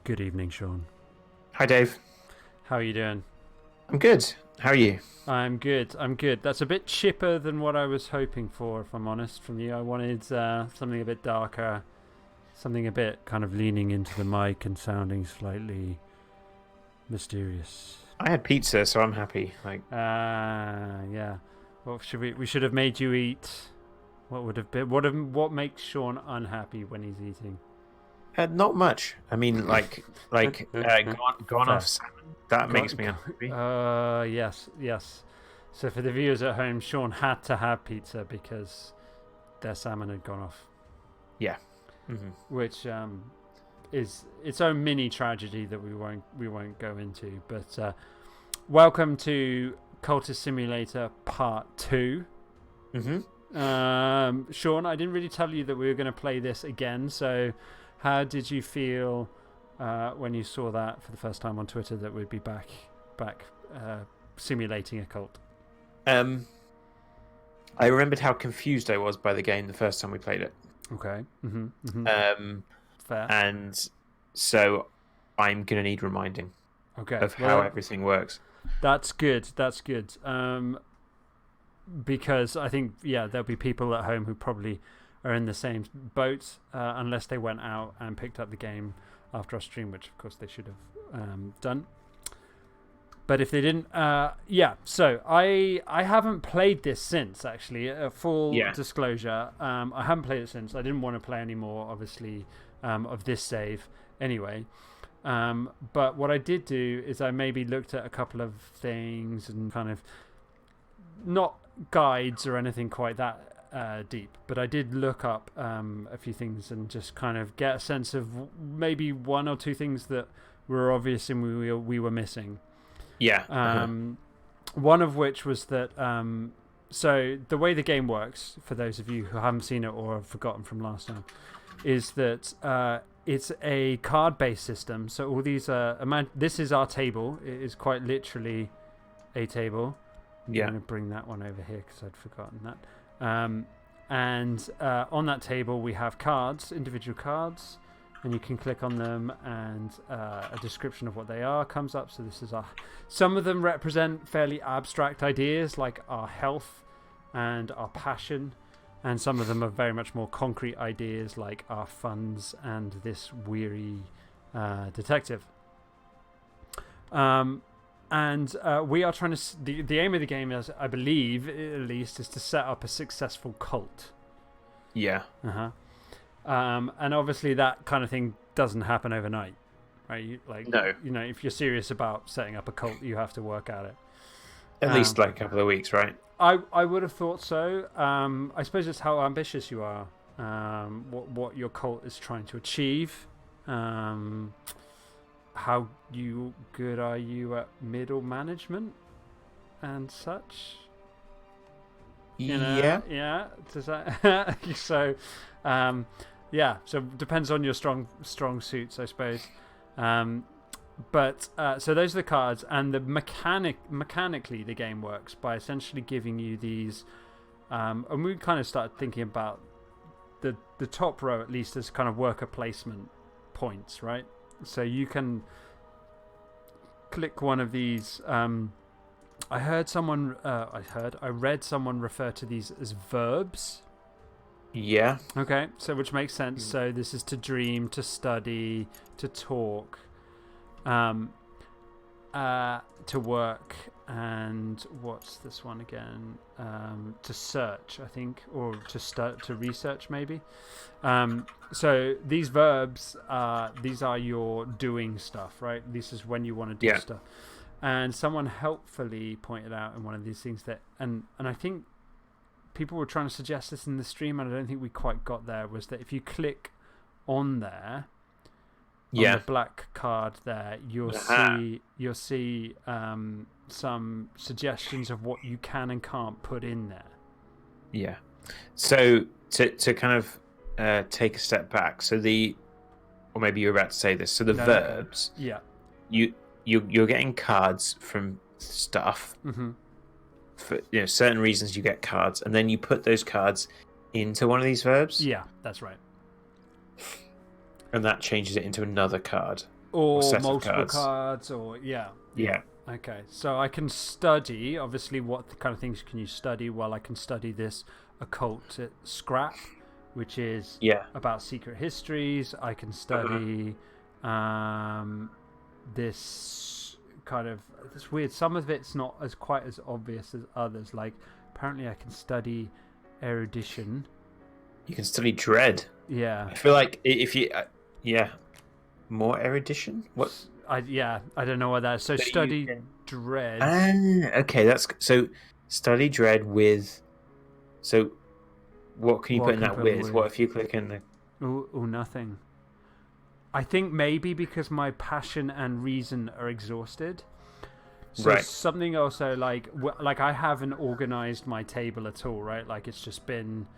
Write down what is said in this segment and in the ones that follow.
Good evening, Sean. Hi, Dave. How are you doing? I'm good. How are you? I'm good. I'm good. That's a bit chipper than what I was hoping for, if I'm honest, from you. I wanted something a bit darker, something a bit kind of leaning into the mic and sounding slightly mysterious. I had pizza, so I'm happy. Yeah. What should we should have made you eat? What would have been? What makes Sean unhappy when he's eating? Not much. I mean, gone Fair. off salmon. That makes me unhappy. Yes. So for the viewers at home, Sean had to have pizza because their salmon had gone off. Yeah. Mm-hmm. Which is its own mini tragedy that we won't go into. But welcome to Cultist Simulator Part 2. Mm-hmm. Sean, I didn't really tell you that we were going to play this again. So how did you feel when you saw that for the first time on Twitter that we'd be back simulating a cult? I remembered how confused I was by the game the first time we played it. Okay. Fair. And so I'm gonna need reminding. Okay. Of how everything works. That's good. Because I think there'll be people at home who probably are in the same boat unless they went out and picked up the game after our stream, which of course they should have done. But if they didn't, so I haven't played this since, actually. Full disclosure, I haven't played it since. I didn't want to play any more, obviously, of this save anyway. But what I did do is I maybe looked at a couple of things and kind of not guides or anything quite that deep, but I did look up a few things and just kind of get a sense of maybe one or two things that were obvious and we were missing. Yeah. One of which was that so the way the game works, for those of you who haven't seen it or have forgotten from last time, is that it's a card-based system. So all these this is our table. It is quite literally a table. Yeah. I'm going to bring that one over here because I'd forgotten that. And on that table we have cards, individual cards, and you can click on them and a description of what they are comes up. So this is some of them represent fairly abstract ideas like our health and our passion, and some of them are very much more concrete ideas like our funds and this weary detective. And we are trying to... The aim of the game, is, I believe, at least, is to set up a successful cult. Yeah. And obviously that kind of thing doesn't happen overnight, right? No. You know, if you're serious about setting up a cult, you have to work at it. At least like a couple of weeks, right? I would have thought so. I suppose it's how ambitious you are, what your cult is trying to achieve. How good are you at middle management and such? Yeah. Does that so? So it depends on your strong suits, I suppose. But so those are the cards, and the mechanically the game works by essentially giving you these. And we kind of started thinking about the top row at least as kind of worker placement points, right? So you can click one of these. I read someone refer to these as verbs. Yeah. Okay, so which makes sense. So this is to dream, to study, to talk, to work, and what's this one again? To search, I think, or to research maybe. So these verbs, these are your doing stuff, right? This is when you want to do stuff. And someone helpfully pointed out in one of these things that, and I think people were trying to suggest this in the stream, and I don't think we quite got there, was that if you click on there, on the black card there, you'll see some suggestions of what you can and can't put in there. Yeah. So to kind of take a step back, so or maybe you're about to say this. So the verbs. Yeah. You're getting cards from stuff. Mm-hmm. For certain reasons, you get cards, and then you put those cards into one of these verbs. Yeah, that's right. And that changes it into another card. or set of multiple cards. cards, or Yeah. Okay, so I can study. Obviously, what kind of things can you study? Well, I can study this occult scrap, which is about secret histories. I can study this kind of this weird. Some of it's not as quite as obvious as others. Like apparently, I can study erudition. You can study dread. Yeah, I feel like if you more erudition. What? I don't know what that is. So study dread. Okay, that's so. Study dread with. So, what can you put in that with? What if you click in the? Oh, nothing. I think maybe because my passion and reason are exhausted. So something also like I haven't organized my table at all, right? Like it's just been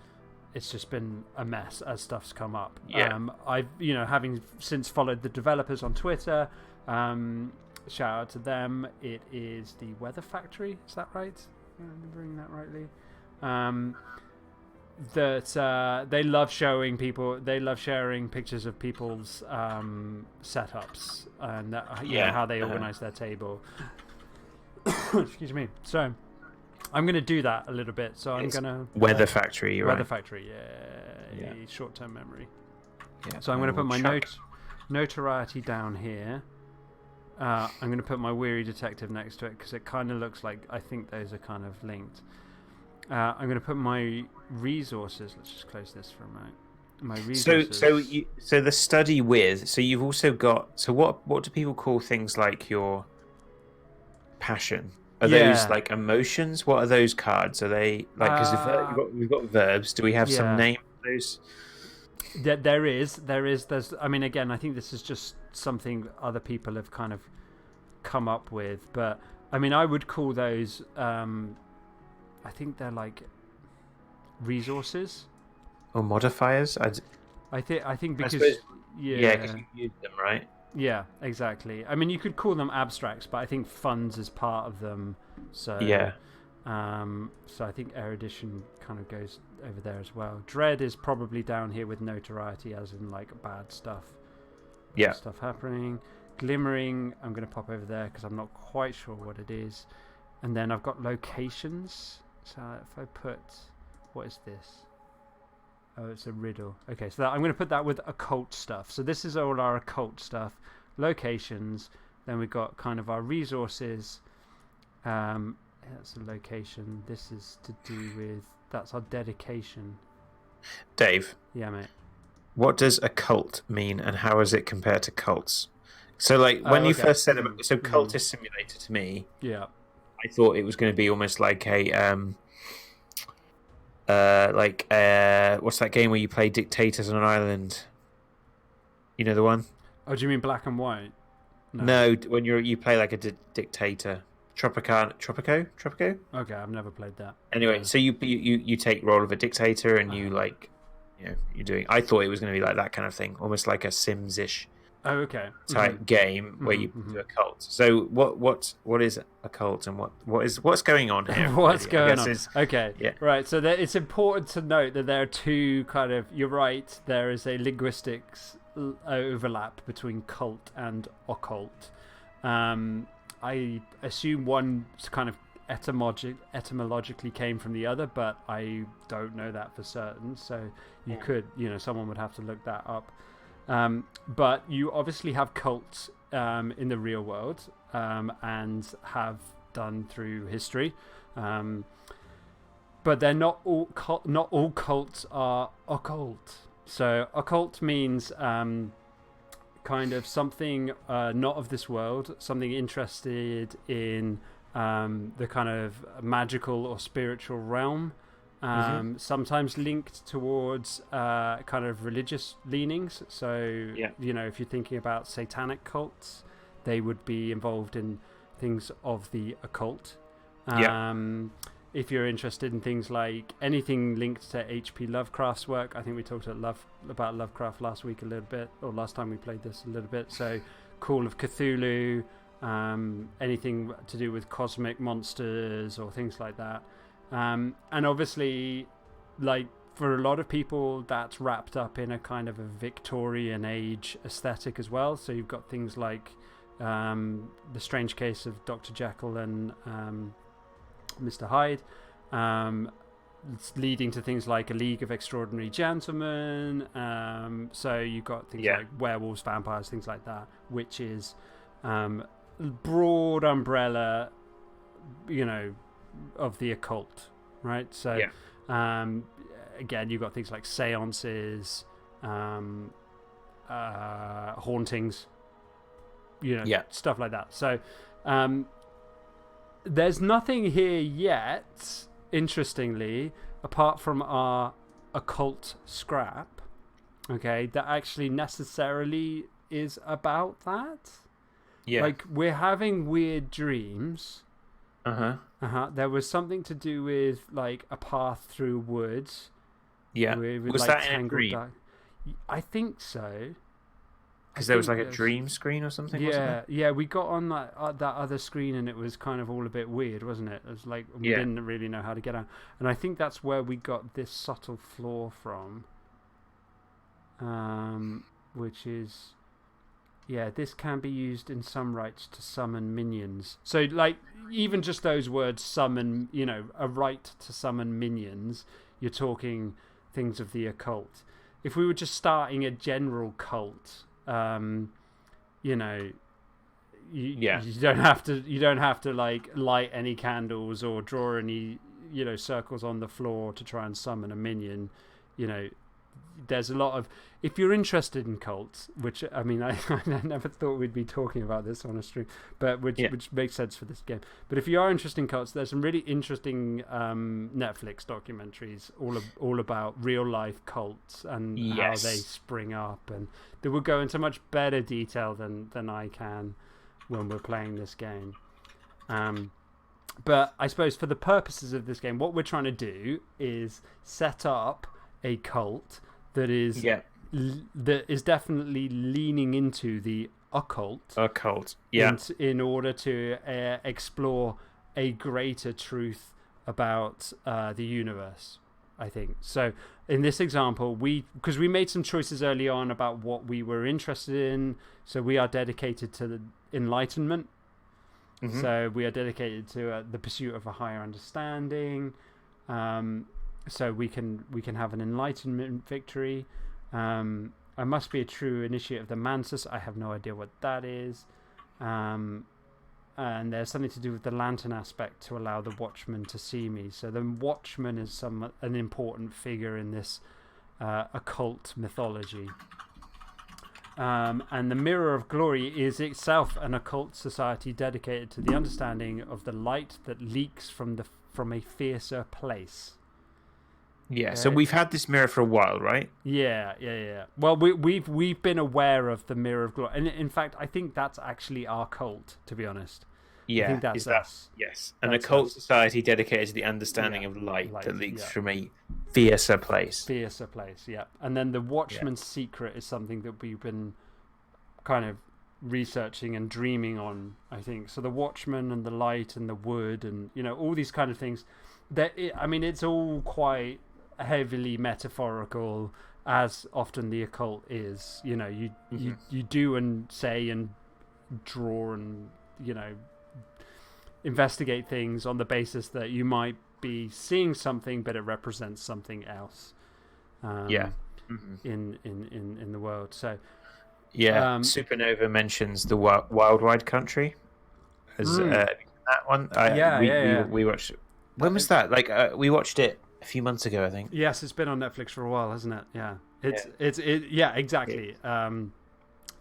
a mess as stuff's come up. Yeah. I've having since followed the developers on Twitter. Shout out to them. It is the Weather Factory. Is that right? Am I remembering that rightly? That they love showing people. They love sharing pictures of people's setups and how they organize their table. Excuse me. So I'm going to do that a little bit. So I'm going to Weather Factory. Weather Factory. Yeah. Short-term memory. Yeah. So I'm going to put my notoriety down here. I'm going to put my Weary Detective next to it because it kind of looks like I think those are kind of linked. I'm going to put my resources. Let's just close this for a moment. My resources. So the study with. So you've also got. So what do people call things like your passion? Are those like emotions? What are those cards? Are they like because we've got verbs? Do we have some name for those? There's. I mean, again, I think this is just something other people have kind of come up with, but I mean, I would call those. I think they're like resources or modifiers. I think because because you use them, right? Yeah, exactly. I mean, you could call them abstracts, but I think funds is part of them. So so I think erudition kind of goes over there as well. Dread is probably down here with notoriety, as in like bad stuff. Yeah, stuff happening. Glimmering, I'm going to pop over there because I'm not quite sure what it is. And then I've got locations. So if I put, what is this? Oh, it's a riddle. Okay, so I'm going to put that with occult stuff. So this is all our occult stuff. Locations. Then we've got kind of our resources. That's a location. This is to do with, that's our dedication. Dave. Yeah, mate. What does occult mean and how does it compare to cults? So like when you first said about, so Cultist Simulator to me, I thought it was going to be almost like a what's that game where you play dictators on an island? You know the one? Oh, do you mean Black and White? No, when you play like a dictator. Tropico? Okay, I've never played that. Anyway, so you take role of a dictator and you like, you're doing. I thought it was going to be like that kind of thing, almost like a Sims-ish. Oh, okay. Type game where you do a cult. So what is a cult and what's going on here? What's going on? Okay, right. So it's important to note that there are two kind of. You're right. There is a linguistics overlap between cult and occult. I assume one kind of etymologically came from the other, but I don't know that for certain. So you could, someone would have to look that up. But you obviously have cults in the real world and have done through history. But they're not all cults are occult. So occult means kind of something not of this world, something interested in the kind of magical or spiritual realm. Sometimes linked towards kind of religious leanings. So, if you're thinking about satanic cults, they would be involved in things of the occult. If you're interested in things like anything linked to H.P. Lovecraft's work, I think we talked about Lovecraft last week a little bit, or last time we played this a little bit. So, Call of Cthulhu, anything to do with cosmic monsters or things like that. And obviously, like for a lot of people, that's wrapped up in a kind of a Victorian age aesthetic as well. So you've got things like The Strange Case of Dr. Jekyll and Mr. Hyde, leading to things like A League of Extraordinary Gentlemen. So you've got things like werewolves, vampires, things like that, which is broad umbrella, of the occult, right? So again, you've got things like seances, hauntings, stuff like that. So there's nothing here yet, interestingly, apart from our occult scrap, okay, that actually necessarily is about that. Yeah. Like, we're having weird dreams. There was something to do with, like, a path through woods. Yeah. With, was like, that in a dream? I think so. Because there was like a dream screen or something, wasn't there? Yeah, we got on that other screen and it was kind of all a bit weird, wasn't it? It was like we didn't really know how to get out. And I think that's where we got this subtle flaw from. Which is, this can be used in some rites to summon minions. So, like, even just those words, summon, a rite to summon minions, you're talking things of the occult. If we were just starting a general cult, you don't have to like light any candles or draw any circles on the floor to try and summon a minion. There's a lot of, if you're interested in cults, which I mean I never thought we'd be talking about this on a stream, but which makes sense for this game. But if you are interested in cults, there's some really interesting Netflix documentaries all about real life cults and how they spring up, and they will go into much better detail than I can when we're playing this game. But I suppose for the purposes of this game, what we're trying to do is set up a cult that is definitely leaning into the occult. In order to explore a greater truth about the universe, I think. So in this example, because we made some choices early on about what we were interested in, so we are dedicated to the enlightenment. So we are dedicated to the pursuit of a higher understanding. So we can have an enlightenment victory. I must be a true initiate of the Mansus. I have no idea what that is. And there's something to do with the lantern aspect to allow the Watchman to see me. So the Watchman is an important figure in this occult mythology. And the Mirror of Glory is itself an occult society dedicated to the understanding of the light that leaks from a fiercer place. Yeah, so we've had this mirror for a while, right? Yeah. Well, we've been aware of the Mirror of Glory, and in fact, I think that's actually our cult, to be honest. Yeah, I think that's us. Yes, an occult society dedicated to the understanding of light that leaks from a fiercer place. Fiercer place, yeah. And then the Watchman's secret is something that we've been kind of researching and dreaming on, I think. So the Watchman and the light and the wood and all these kind of things. It's all quite heavily metaphorical, as often the occult is. You do and say and draw and investigate things on the basis that you might be seeing something, but it represents something else. In the world. So Supernova mentions the Wild Wide Country as that one. We watched. When was that? Like we watched it a few months ago, I think. Yes, it's been on Netflix for a while, hasn't it? Yeah, exactly.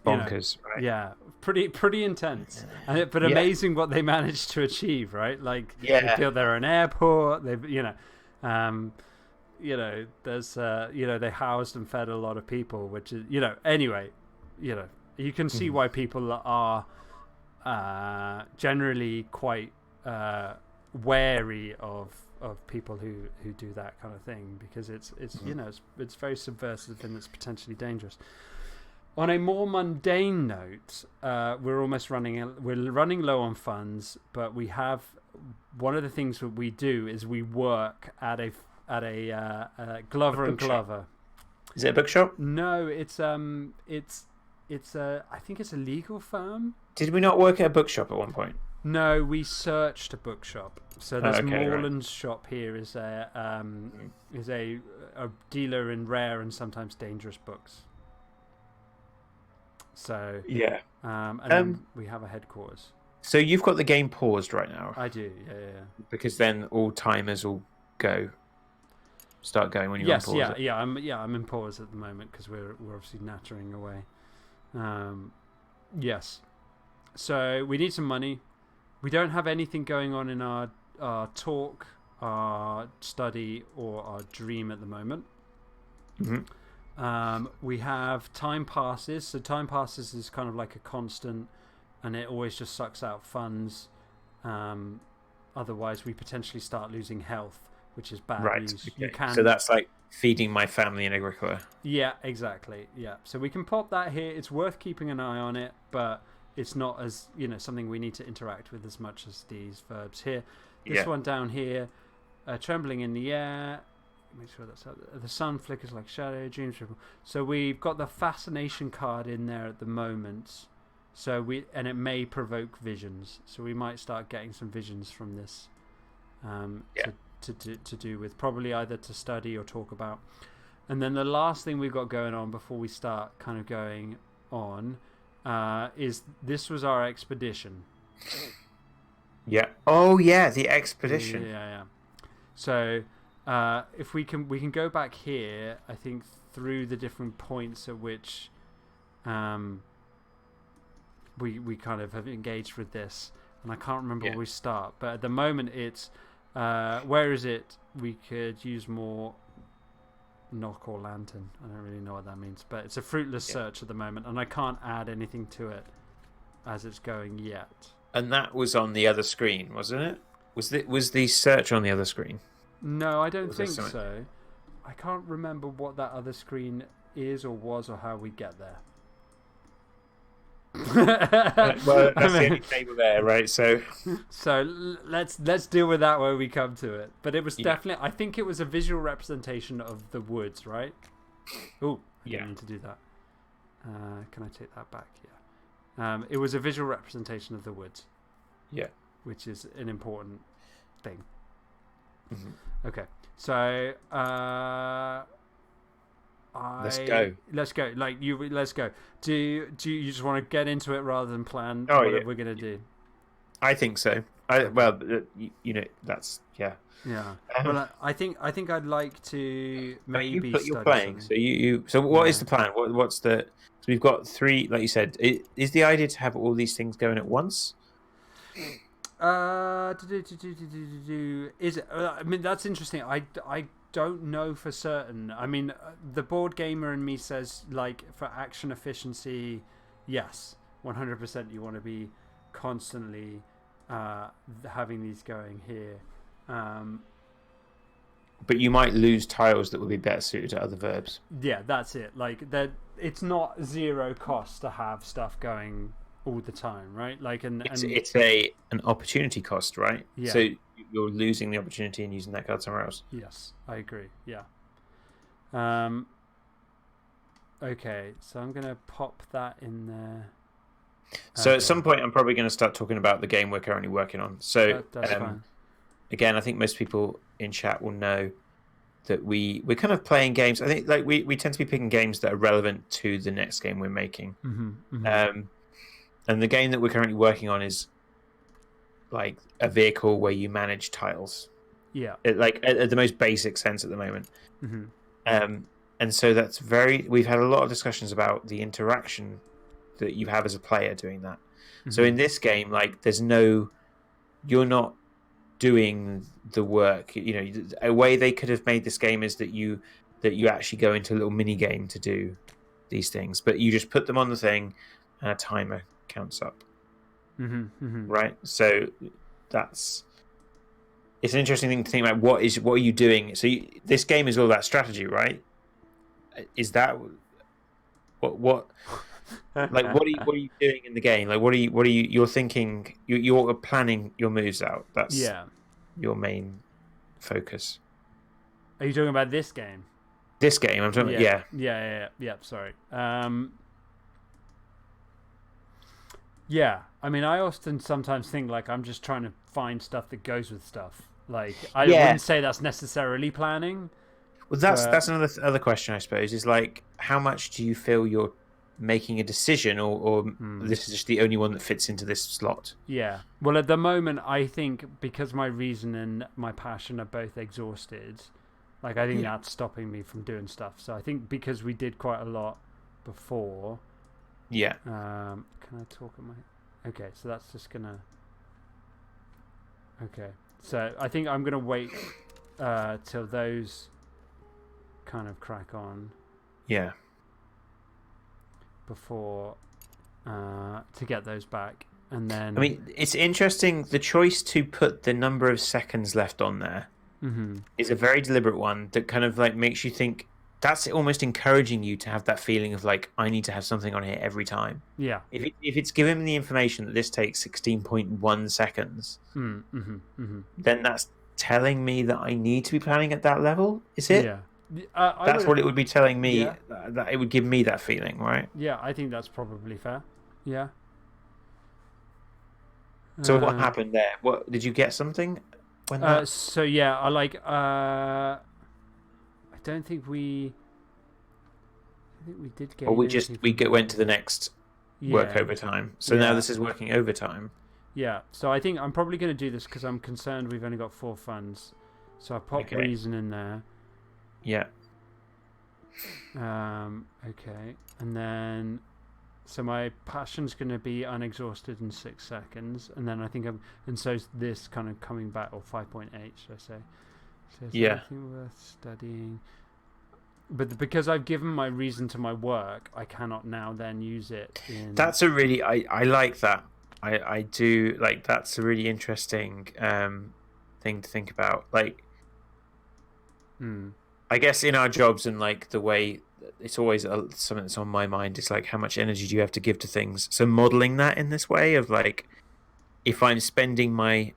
Bonkers, right? Yeah, pretty intense, but amazing what they managed to achieve, right? Like they built their own airport. They've there's they housed and fed a lot of people, which is anyway, you can see why people are generally quite wary of people who do that kind of thing, because it's it's very subversive and it's potentially dangerous. On a more mundane note, we're running low on funds, but we have one of the things that we do is we work at at a Glover and Glover. Is it a bookshop? No, it's I think it's a legal firm. Did we not work at a bookshop at one point? No, we searched a bookshop. So there's Morland's right. shop here is a dealer in rare and sometimes dangerous books. So yeah, and then we have a headquarters. So you've got the game paused right now. I do, yeah. Because then all timers will start going when you're on pause. I'm in pause at the moment because we're obviously nattering away. Yes. So we need some money. We don't have anything going on in our talk, our study, or our dream at the moment. We have time passes. So time passes is kind of like a constant, and it always just sucks out funds. Otherwise, we potentially start losing health, which is bad news. Okay. You can... So that's like feeding my family in Agricola. Yeah, exactly. Yeah. So we can pop that here. It's worth keeping an eye on it, but it's not as, something we need to interact with as much as these verbs here. This one down here, trembling in the air. Make sure that's the sun flickers like shadow, dreams. So we've got the fascination card in there at the moment. So and it may provoke visions. So we might start getting some visions from this. To do with probably either to study or talk about. And then the last thing we've got going on before we start kind of going on is this was our expedition. Yeah. Oh yeah, the expedition. Yeah. So if we can go back here, I think through the different points at which we kind of have engaged with this, and I can't remember where we start, but at the moment it's where is it? We could use more knock or lantern. I don't really know what that means, but it's a fruitless search at the moment, and I can't add anything to it as it's going yet. And that was on the other screen, wasn't it? Was the search on the other screen? No, I don't think so. I can't remember what that other screen is or was or how we get there. Well, that's the only table there, right? So let's deal with that when we come to it. But it was definitely, I think it was a visual representation of the woods, right? Oh, I didn't mean to do that. Can I take that back? Yeah. It was a visual representation of the woods. Yeah. Which is an important thing. Mm-hmm. Okay, so let's go. Let's go. Let's go. Do you just want to get into it rather than plan what we're gonna do? I think so. That's Yeah. Well, I think I'd like to maybe. You're playing. Something. So what is the plan? What's the? So we've got 3, like you said. Is the idea to have all these things going at once? Is it? I mean, that's interesting. I don't know for certain. I mean, the board gamer in me says, like, for action efficiency, yes, 100%. You want to be constantly having these going here. But you might lose tiles that would be better suited to other verbs. Yeah, that's it. Like, it's not zero cost to have stuff going all the time, right? Like, it's an opportunity cost, right? Yeah. So you're losing the opportunity and using that card somewhere else. Yes, I agree. Yeah. Okay, so I'm gonna pop that in there. So at some point, I'm probably going to start talking about the game we're currently working on. So that's fine. Again, I think most people in chat will know that we're kind of playing games. I think like we tend to be picking games that are relevant to the next game we're making. And the game that we're currently working on is like a vehicle where you manage tiles. Yeah. At the most basic sense at the moment. And so that's we've had a lot of discussions about the interaction that you have as a player doing that. So in this game, like you're not doing the work. A way they could have made this game is that you actually go into a little mini game to do these things, but you just put them on the thing and a timer counts up. Right? So it's an interesting thing to think about. What are you doing? So this game is all about strategy, right? Is that what like what are you doing in the game? Like you're thinking, you're planning your moves out. That's your main focus. Are you talking about this game? This game, I'm talking. Yeah. Yeah. Sorry. Yeah. I mean, I often sometimes think like I'm just trying to find stuff that goes with stuff. Like I Yeah. wouldn't say that's necessarily planning, Well, but that's another other question, I suppose. Is like, how much do you feel you're making a decision, or this is just the only one that fits into this slot? yeah. Well, at the moment, I think because my reason and my passion are both exhausted, like I think Yeah. that's stopping me from doing stuff. So I think because we did quite a lot before. Yeah. Can I talk at my? Okay, so that's just gonna. Okay, so I think I'm gonna wait till those kind of crack on Yeah. before to get those back, and then. I mean, it's interesting. The choice to put the number of seconds left on there is a very deliberate one that kind of like makes you think. That's almost encouraging you to have that feeling of like, I need to have something on here every time. Yeah. If it's given me the information that this takes 16.1 seconds, then that's telling me that I need to be planning at that level. Is it? Yeah. That's what it would be telling me. Yeah. That it would give me that feeling, right? Yeah, I think that's probably fair. Yeah. So what happened there? What did you get something? When that... So yeah, I like. I don't think we. I think we did get. Or went to the next work Yeah. overtime. So now this is working overtime. Yeah. So I think I'm probably going to do this because I'm concerned we've only got 4 funds. So I pop reason in there. Yeah. Okay. And then. So my passion's going to be unexhausted in 6 seconds, and then I think and so this kind of coming back, or 5.8, should I say? So is there anything worth studying? But because I've given my reason to my work, I cannot now then use it in. That's a really I like that. I do like that's a really interesting thing to think about. Like, I guess in our jobs and like the way. It's always something that's on my mind. It's like, how much energy do you have to give to things? So modeling that in this way of like, if I'm spending my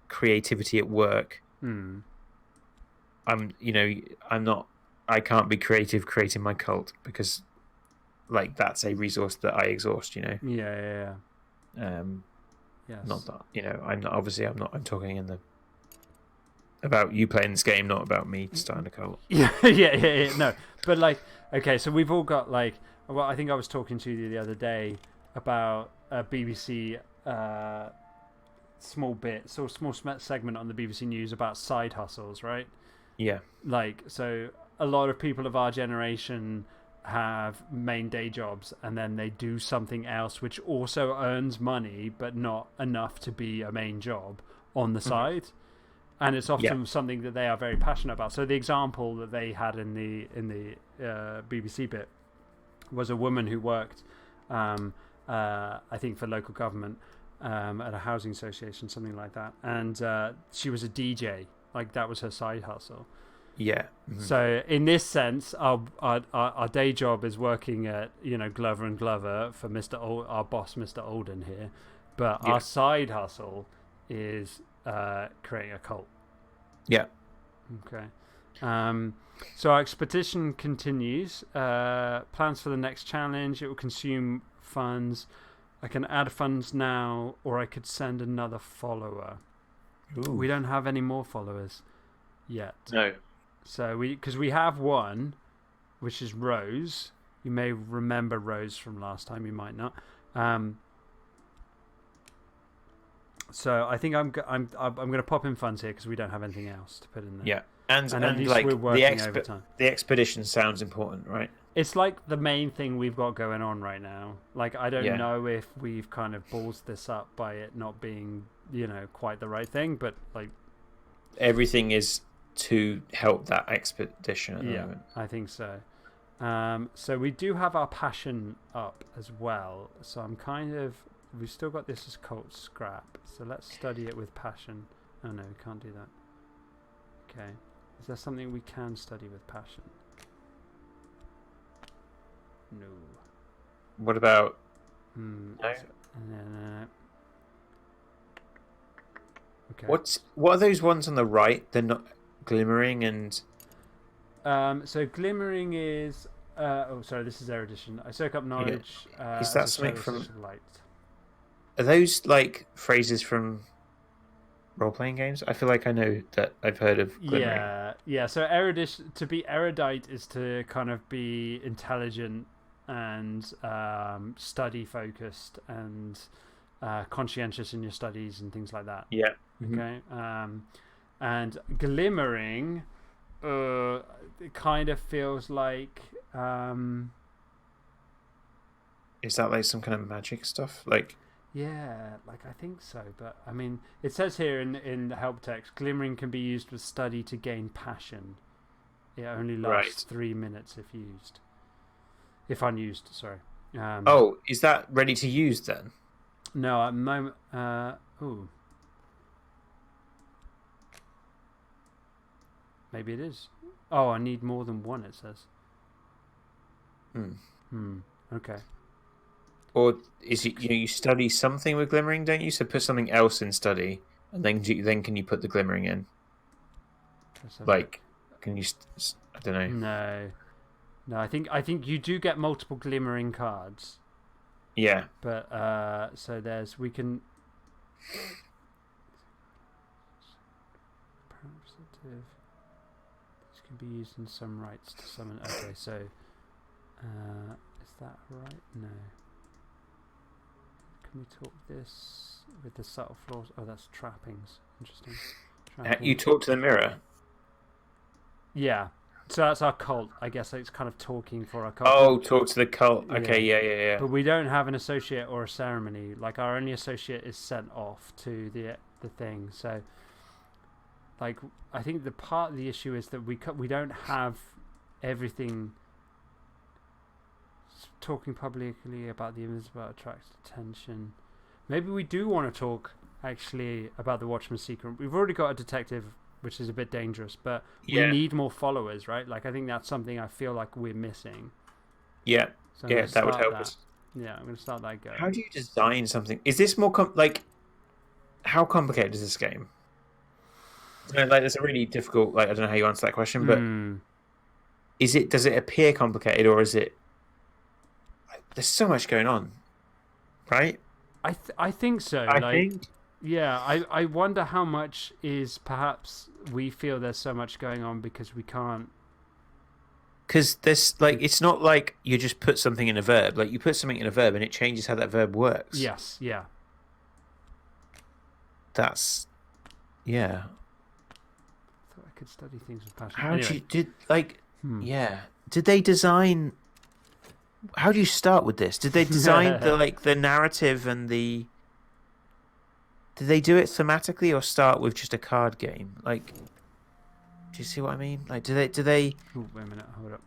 creativity at work, I can't be creative creating my cult because like that's a resource that I exhaust, Yeah. Yes. Not that, I'm not, I'm talking about you playing this game, not about me starting a cult. Yeah. No, but like, okay, so we've all got like, well, I think I was talking to you the other day about a BBC small segment on the BBC News about side hustles, right? Yeah. Like, so a lot of people of our generation have main day jobs and then they do something else which also earns money but not enough to be a main job on the side. And it's often something that they are very passionate about. So the example that they had in the BBC bit was a woman who worked, I think, for local government at a housing association, something like that. And she was a DJ. Like, that was her side hustle. Yeah. So in this sense, our day job is working at Glover and Glover for our boss, Mr. Olden here, but our side hustle is creating a cult. Yeah. Okay. So our expedition continues. Plans for the next challenge. It will consume funds. I can add funds now, or I could send another follower. Ooh. We don't have any more followers yet. No. So because we have one, which is Rose. You may remember Rose from last time. You might not. So I think I'm going to pop in funds here because we don't have anything else to put in there. Yeah, and at least like we're working overtime. The expedition sounds important, right? It's like the main thing we've got going on right now. Like, I don't know if we've kind of ballsed this up by it not being, quite the right thing, but like everything is to help that expedition at the moment. I think so. So we do have our passion up as well. So I'm kind of. We've still got this as cult scrap, so let's study it with passion. Oh no, we can't do that. Okay. Is there something we can study with passion? No. What about... No. Okay. What are those ones on the right? They're not glimmering and... So glimmering is. Oh, sorry. This is erudition. I soak up Yeah. knowledge Is as that a something shadow from? of light. Are those like phrases from role-playing games? I feel like I know that I've heard of glimmering. Yeah. So erudition, to be erudite is to kind of be intelligent and study focused and conscientious in your studies and things like that. Yeah. Okay. And glimmering, it kind of feels like. Is that like some kind of magic stuff? Like, Yeah, like I think so, but I mean, it says here in the help text, glimmering can be used with study to gain passion. It only lasts right. 3 minutes if unused. Sorry. Oh, is that ready to use then? No, at the moment. Ooh, maybe it is. Oh, I need more than one. It says. Hmm. Okay. Or is it you study something with glimmering, don't you? So put something else in study, and then can you put the glimmering in? Let's have a look. Like, can you? I don't know. No. I think you do get multiple glimmering cards, Yeah. but so we can. Representative. This can be used in some rites to summon. Okay, so is that right? No. Can we talk this with the subtle flaws? Oh, that's trappings. Interesting. Trappings. You talk to the mirror. Yeah. So that's our cult. I guess it's kind of talking for our cult. Oh, talk to the cult. Okay, yeah. But we don't have an associate or a ceremony. Like our only associate is sent off to the thing. So, like, I think the part of the issue is that we don't have everything. Talking publicly about the invisible attracts attention. Maybe we do want to talk actually about the Watchman's secret. We've already got a detective, which is a bit dangerous, but we need more followers, right? Like I think that's something I feel like we're missing. Yeah. So Yeah, that would help us. Yeah, I'm going to start that going. How do you design something? Is this more like? How complicated is this game? Like, it's a really difficult. Like, I don't know how you answer that question, but is it? Does it appear complicated, or is it? There's so much going on, right? I think so. I think. Yeah, I wonder how much is perhaps we feel there's so much going on because we can't. Because there's like it's not like you just put something in a verb. Like you put something in a verb and it changes how that verb works. Yes. Yeah. That's yeah. I thought I could study things with passion. How yeah? Did they design? How do you start with this? Did they design the narrative and the? Did they do it thematically or start with just a card game? Like, do you see what I mean? Like, do they? Ooh, wait a minute, hold up.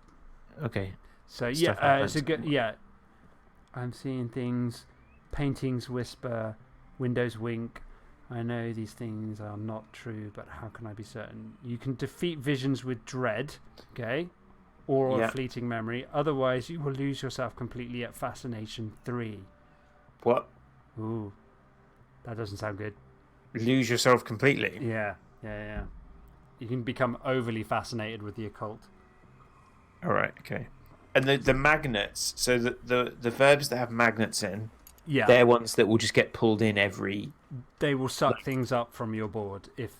Okay. So it's a good I'm seeing things. Paintings whisper, windows wink. I know these things are not true, but how can I be certain? You can defeat visions with dread, okay, or a fleeting memory. Otherwise, you will lose yourself completely at Fascination 3. What? Ooh, that doesn't sound good. Lose yourself completely? Yeah. You can become overly fascinated with the occult. All right, okay. And the magnets, so the verbs that have magnets in, they're ones that will just get pulled in every. They will suck things up from your board if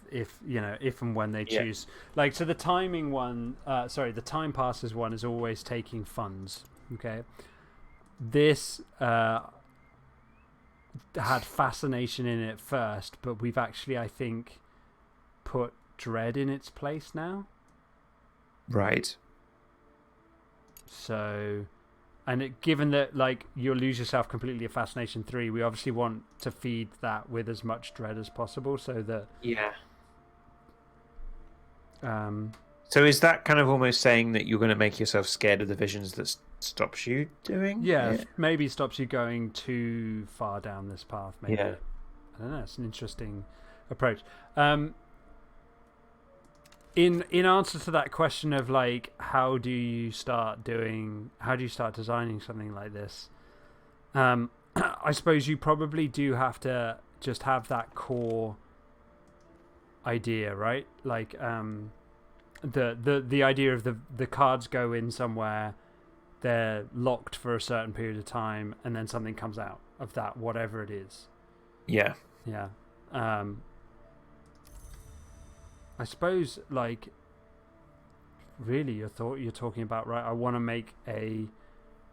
and when they choose. Like so, the timing one, the time passes one is always taking funds. Okay, this had fascination in it first, but we've actually, I think, put dread in its place now. Right. So, and given that like you'll lose yourself completely at Fascination 3, we obviously want to feed that with as much dread as possible, so that So is that kind of almost saying that you're going to make yourself scared of the visions that stops you doing? Yeah, maybe stops you going too far down this path. Maybe. Yeah. I don't know. It's an interesting approach. In answer to that question of like how do you start designing something like this, I suppose you probably do have to just have that core idea, right? Like the idea of the cards go in somewhere, they're locked for a certain period of time, and then something comes out of that, whatever it is. Yeah. Yeah. I suppose, like, really, you're talking about, right? I want to make a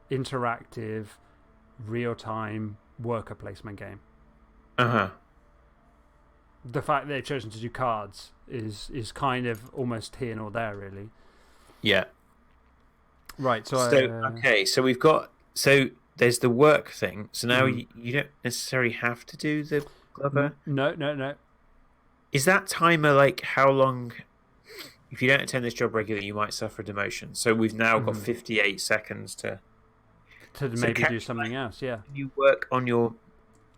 interactive, real-time worker placement game. The fact that they've chosen to do cards is kind of almost here nor there, really. Yeah. Right. So okay. So we've got there's the work thing. So now you don't necessarily have to do the Glover. No. Is that timer like how long? If you don't attend this job regularly, you might suffer demotion. So we've now got 58 seconds to maybe do something else. Yeah. Can you work on your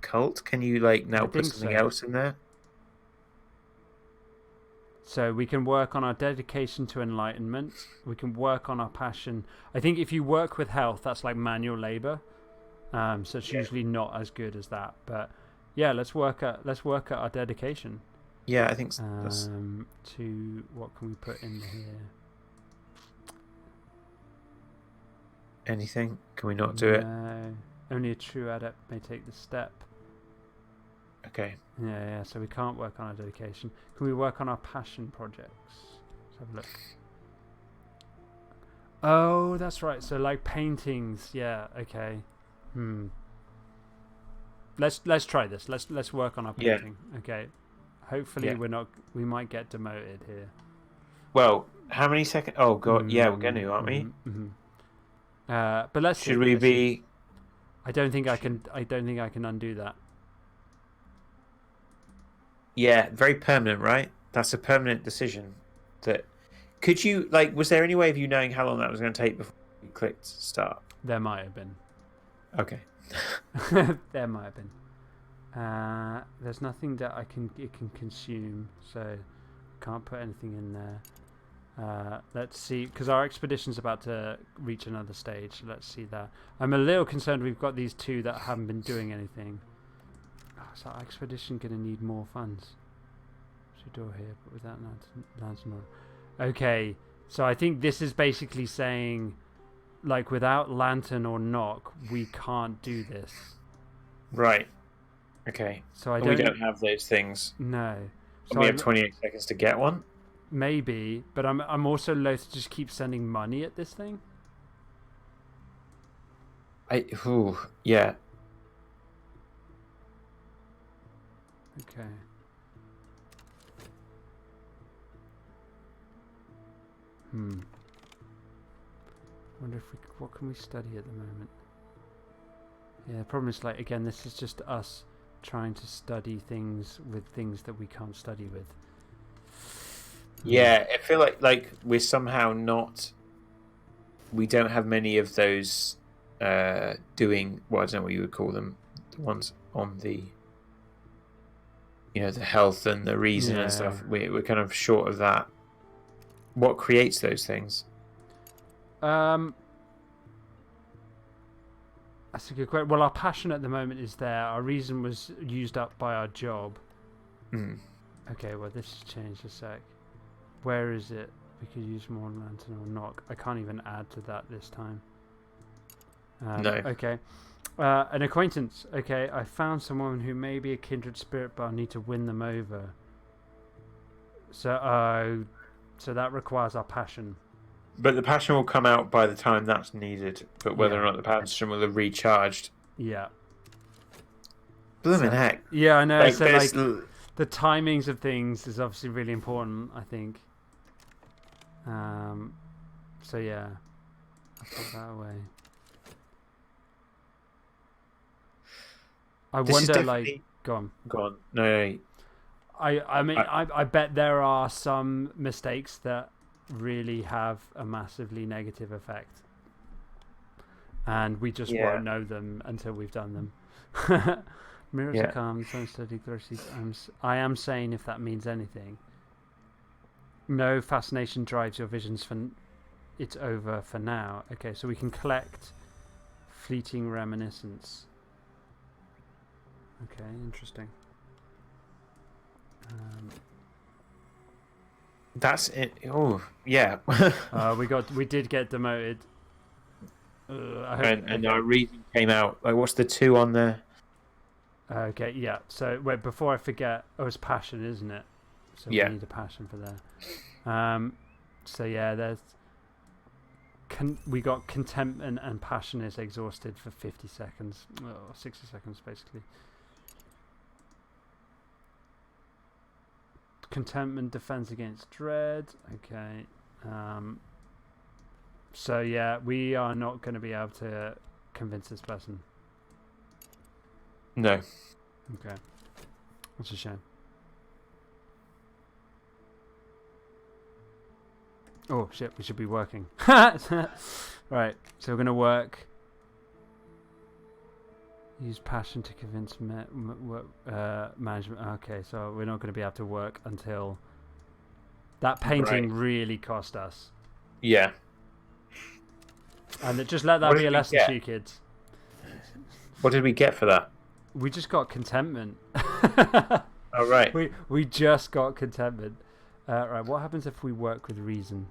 cult? Can you now put something else in there? So we can work on our dedication to enlightenment. We can work on our passion. I think if you work with health, that's like manual labor. So it's usually not as good as that. But yeah, let's work at our dedication. Yeah, I think to what can we put in here? Anything? Can we not do it? Only a true adept may take the step. Okay. Yeah. So we can't work on our dedication. Can we work on our passion projects? Let's have a look. Oh, that's right. So like paintings. Yeah. Okay. Let's try this. Let's work on our painting. Yeah. Okay. Hopefully we might get demoted here. Well, how many seconds? Oh god, yeah, we're going to, aren't we? But let's Should we be? I don't think I can undo that. Yeah, very permanent, right? That's a permanent decision. Could you was there any way of you knowing how long that was going to take before you clicked start? There might have been. Okay. There might have been. There's nothing that it can consume, so can't put anything in there. Let's see, because our expedition's about to reach another stage. Let's see that. I'm a little concerned we've got these two that haven't been doing anything. Is our expedition going to need more funds? There's a door here, but without lantern. Okay, so I think this is basically saying, without lantern or knock, we can't do this. Right. Okay. So we don't have those things. No. So we have 28 seconds to get one. Maybe, but I'm also loath to just keep sending money at this thing. Yeah. Okay. Wonder what can we study at the moment? Yeah, the problem is again, this is just us trying to study things with things that we can't study with. Yeah, I feel like we're somehow not. We don't have many of those doing. Well, I don't know what you would call them. The ones on the. The health and the reason and stuff. We're kind of short of that. What creates those things? That's a good question. Well, our passion at the moment is there. Our reason was used up by our job. Okay, well, this has changed a sec. Where is it? We could use more lantern or knock. I can't even add to that this time. No. Okay. An acquaintance. Okay, I found someone who may be a kindred spirit, but I need to win them over. So that requires our passion. But the passion will come out by the time that's needed. But whether or not the passion will have recharged. Yeah. Blooming heck. Yeah, I know. The timings of things is obviously really important, I think. So yeah, I'll put that away. I wonder, go on. Go on. No. I bet there are some mistakes that really have a massively negative effect, and we just won't know them until we've done them. Mirrors are calm, trying to study thirsty. I am saying, if that means anything. No fascination drives your visions. It's over for now. Okay, so we can collect fleeting reminiscence. Okay, interesting. That's it. Oh, yeah. We did get demoted. I hope. And Okay. our reason came out. Like, what's the 2 on there? Okay. Yeah. So wait, before I forget, it's passion, isn't it? So we Yeah. need a passion for there. So yeah, we got contentment and passion is exhausted for 50 seconds. 60 seconds basically. Contentment defends against dread. Okay. So yeah, we are not going to be able to convince this person. No. Okay. That's a shame. Oh shit, we should be working. Right, so we're going to work. Use passion to convince management. Okay, so we're not going to be able to work until that painting really cost us. Yeah. And just let that What be did a we lesson get? to you kids. What did we get for that? We just got contentment. Oh, right. We just got contentment. Right, what happens if we work with reason?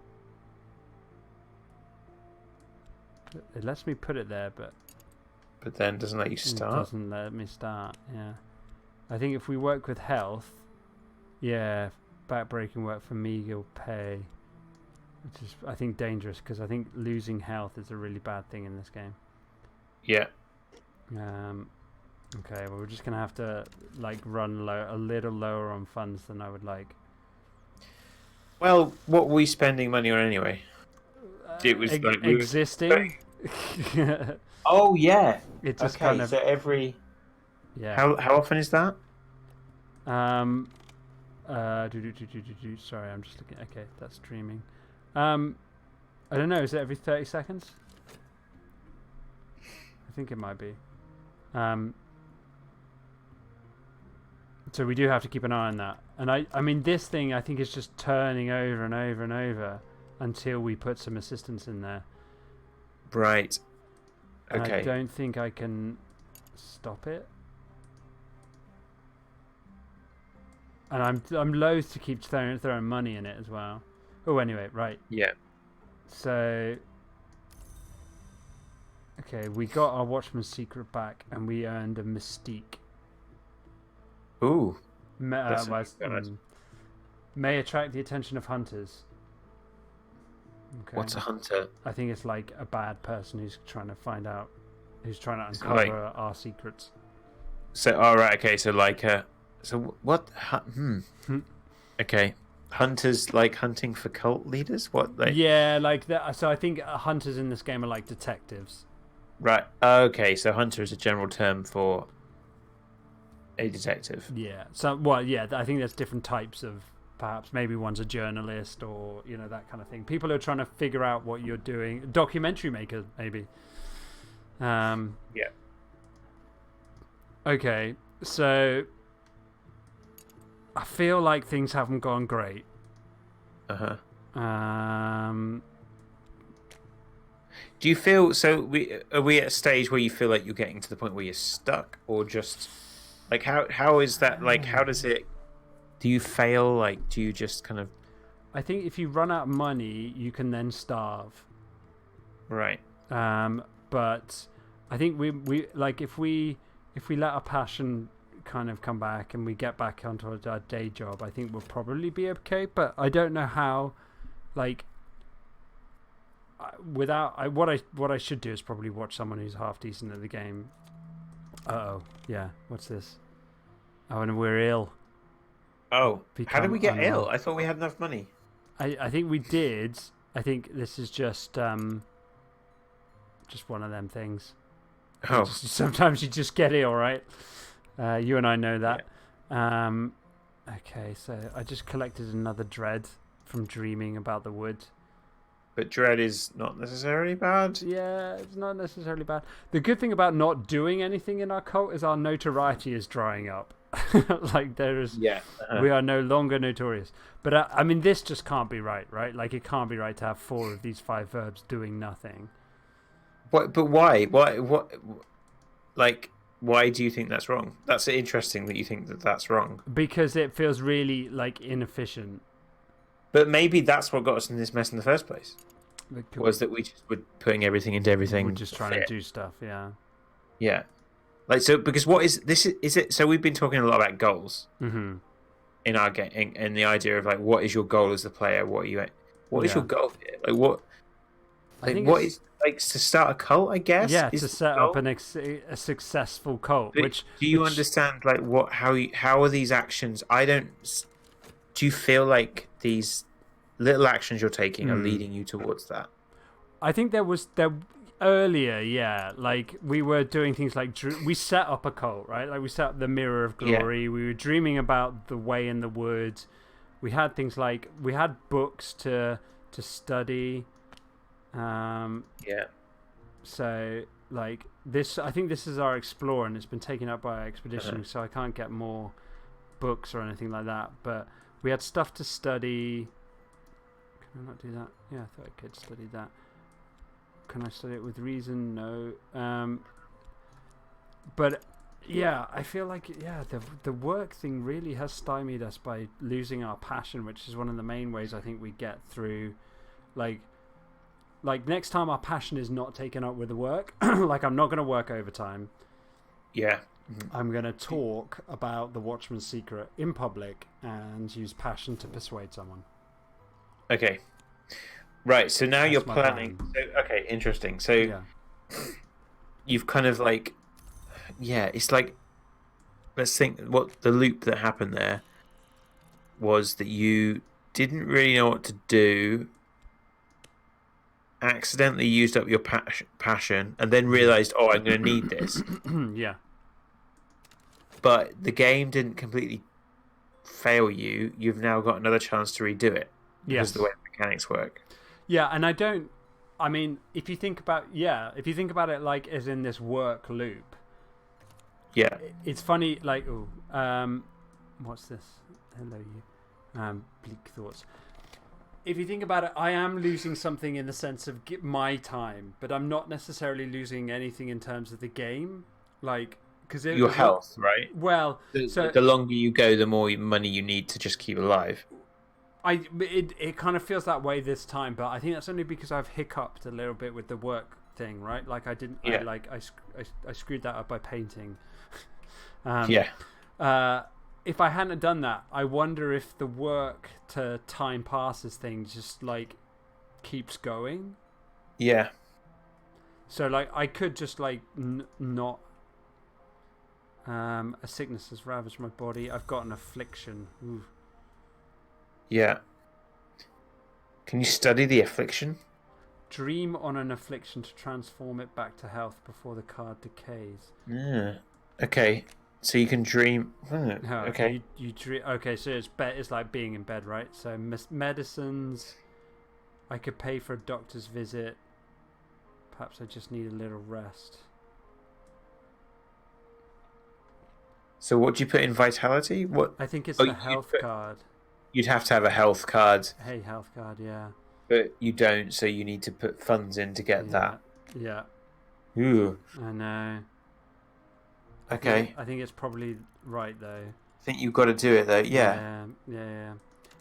It lets me put it there, but then doesn't let you it start. doesn't let me start. Yeah, I think if we work with health, yeah, backbreaking work for meager pay, which is I think dangerous because I think losing health is a really bad thing in this game. Yeah. Okay, well we're just gonna have to like run a little lower on funds than I would like. Well, what were we spending money on anyway? It was like existing. Oh yeah. It just Okay, kind of so every. yeah. How often is that? Sorry, I'm just looking. Okay, that's streaming. I don't know. Is it every 30 seconds? I think it might be. So we do have to keep an eye on that. And I mean, this thing I think is just turning over and over and over until we put some assistance in there. Right. And Okay. I don't think I can stop it. And I'm loath to keep throwing money in it as well. Oh, anyway, right. Yeah. So, okay, we got our Watchman's secret back, and we earned a mystique. Ooh. May attract the attention of hunters. Okay. What's a hunter? I think it's like a bad person who's trying to uncover our secrets. So, all right. Okay. So, like, so what? Okay. Hunters like hunting for cult leaders. What? Yeah, like that. So I think hunters in this game are like detectives. Right. Okay. So, hunter is a general term for a detective. Yeah. So, well, yeah. I think there's different types of. Perhaps maybe one's a journalist or that kind of thing. People who are trying to figure out what you're doing. Documentary maker, maybe. Yeah. Okay, so I feel like things haven't gone great. Uh-huh. Do you feel so? Are we at a stage where you feel like you're getting to the point where you're stuck, or just like how is that? Like, how does it? Do you fail? Like, do you just kind of? I think if you run out of money, you can then starve. Right. But I think we like if we let our passion kind of come back and we get back onto our day job, I think we'll probably be okay. But I don't know how. Like, what I should do is probably watch someone who's half decent at the game. Yeah. What's this? Oh, and we're ill. Oh, how did we get ill? I thought we had enough money. I think we did. I think this is just one of them things. Oh. Sometimes you just get ill, right? You and I know that. Yeah. Okay, so I just collected another dread from dreaming about the wood. But dread is not necessarily bad. Yeah, it's not necessarily bad. The good thing about not doing anything in our cult is our notoriety is drying up. Like we are no longer notorious. But I mean, this just can't be right? Like it can't be right to have 4 of these 5 verbs doing nothing. What? But why? What? Like, why do you think that's wrong? That's interesting that you think that that's wrong. Because it feels really like inefficient. But maybe that's what got us in this mess in the first place. Was that we just were putting everything into everything? We're just trying to do stuff. Yeah. Yeah. Like, so, because what is this? Is it? So we've been talking a lot about goals in our game, and the idea of like, what is your goal as the player? What is your goal here? Like, what? Like, what is like to start a cult? I guess. Yeah, is to set up a successful cult. But do you understand like what? How are these actions? I don't. Do you feel like these little actions you're taking are leading you towards that? I think there earlier, yeah, like we were doing things like we set up a cult, right? Like we set up the Mirror of Glory. We were dreaming about the Way in the Woods. We had things like we had books to study. So like this, I think this is our Explorer, and it's been taken up by our expedition, so I can't get more books or anything like that. But we had stuff to study. Can I not do that? Yeah, I thought I could study that. Can I study it with reason? No. But yeah, I feel like the work thing really has stymied us by losing our passion, which is one of the main ways I think we get through. Like next time our passion is not taken up with the work. Like I'm not going to work overtime. Yeah. I'm going to talk about the Watchman's Secret in public and use passion to persuade someone. Okay. Right, so now you're planning. So, okay, interesting. So you've kind of like, it's like, let's think what the loop that happened there was that you didn't really know what to do, accidentally used up your passion, and then realized, oh, I'm going to need this. Yeah. But the game didn't completely fail you. You've now got another chance to redo it. Because of the way the mechanics work. Yeah, and I mean, if you think about it like as in this work loop. Yeah. It's funny, like, what's this? Hello, you. Bleak thoughts. If you think about it, I am losing something in the sense of my time, but I'm not necessarily losing anything in terms of the game. Like, because your health, right? Well, the longer you go, the more money you need to just keep alive. It kind of feels that way this time, but I think that's only because I've hiccuped a little bit with the work thing, right? Like I didn't, I screwed that up by painting. If I hadn't done that, I wonder if the work to time passes thing just like keeps going. Yeah. So like I could just like not. A sickness has ravaged my body. I've got an affliction. Ooh. Yeah. Can you study the affliction? Dream on an affliction to transform it back to health before the card decays. Yeah. Okay. So you can dream. Okay. You dream. Okay, so it's like being in bed, right? So medicines. I could pay for a doctor's visit. Perhaps I just need a little rest. So what do you put in vitality? What? I think it's the health card. You'd have to have a health card. Hey, health card, yeah. But you don't, so you need to put funds in to get that. Yeah. Ooh. I know. Okay. I think it's probably right, though. I think you've got to do it, though. Yeah. Yeah.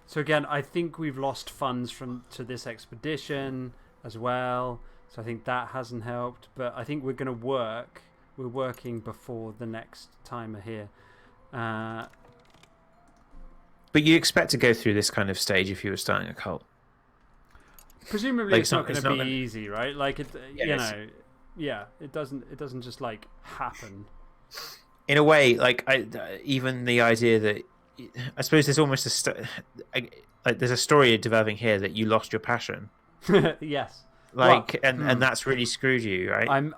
So again, I think we've lost funds to this expedition as well. So I think that hasn't helped. But I think we're going to work. We're working before the next time we're here. But you expect to go through this kind of stage if you were starting a cult? Presumably, it's not going to be easy, right? Like it doesn't just like happen. In a way, like even the idea that I suppose there's almost there's a story developing here that you lost your passion. Yes. And that's really screwed you, right?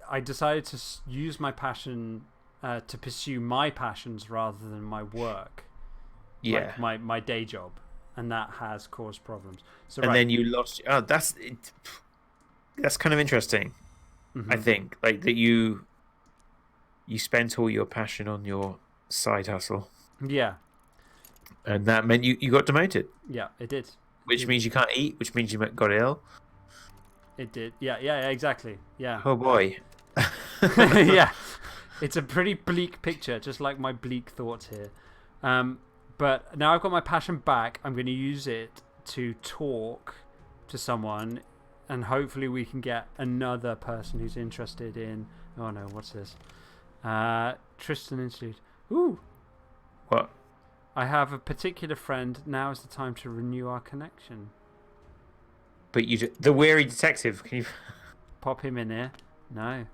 I decided to use my passion to pursue my passions rather than my work. Yeah. Like my day job, and that has caused problems. So then you lost. Oh, that's kind of interesting. I think like that you spent all your passion on your side hustle. Yeah. And that meant you got demoted. Yeah, it did. Which means you can't eat. Which means you got ill. It did. Yeah, exactly. Yeah. Oh boy. Yeah. It's a pretty bleak picture, just like my bleak thoughts here. But now I've got my passion back. I'm going to use it to talk to someone, and hopefully we can get another person who's interested in. Oh no, what's this? Tristan Institute. Ooh. What? I have a particular friend. Now is the time to renew our connection. But the weary detective. Can you pop him in here? No.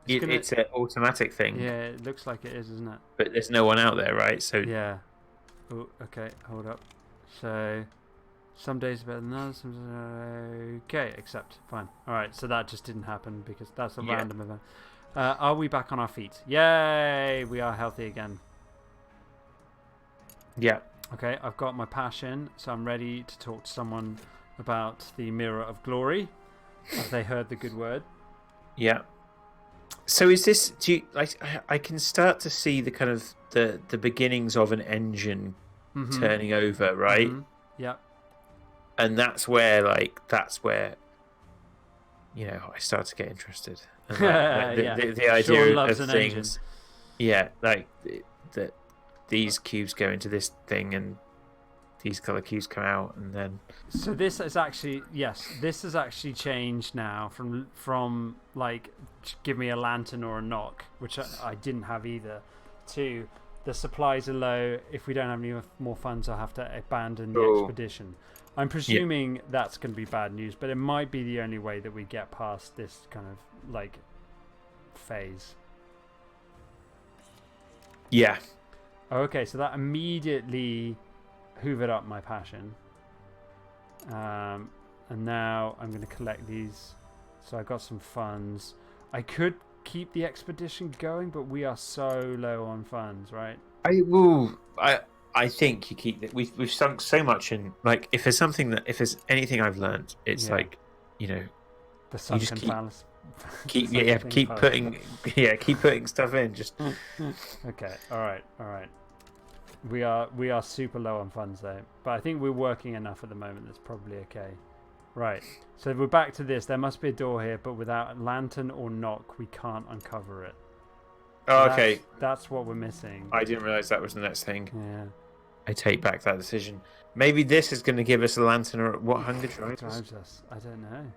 It's an automatic thing. Yeah, it looks like it is, isn't it? But there's no one out there, right? So yeah. Oh, okay. Hold up. So some days are better than others. Okay, accept. Fine. All right. So that just didn't happen because that's a random event. Are we back on our feet? Yay! We are healthy again. Yeah. Okay, I've got my passion, so I'm ready to talk to someone about the Mirror of Glory. Have they heard the good word? Yeah. So is this? Do you like? I can start to see the kind of the beginnings of an engine turning over, right? Yeah. And that's where I start to get interested. And the idea of things. Engine. Yeah, like that. These cubes go into this thing, and these color cubes come out, and then. So this is actually this has actually changed now from like give me a lantern or a knock, which I didn't have either, to the supplies are low. If we don't have any more funds, I'll have to abandon the expedition. I'm presuming that's going to be bad news, but it might be the only way that we get past this kind of like phase. Yeah. Okay, so that immediately hoovered up my passion. And now I'm going to collect these. So I got some funds. I could keep the expedition going, but we are so low on funds, right? I think you keep it. We've sunk so much in. Like, if there's anything I've learned, it's like, the sunken fallacy. Keep putting stuff in. Just okay. All right. We are super low on funds though, but I think we're working enough at the moment. That's probably okay. Right. So we're back to this. There must be a door here, but without a lantern or knock, we can't uncover it. Oh, okay. That's what we're missing. I didn't realize that was the next thing. Yeah. I take back that decision. Maybe this is going to give us a lantern, or what hunger drives us? I don't know.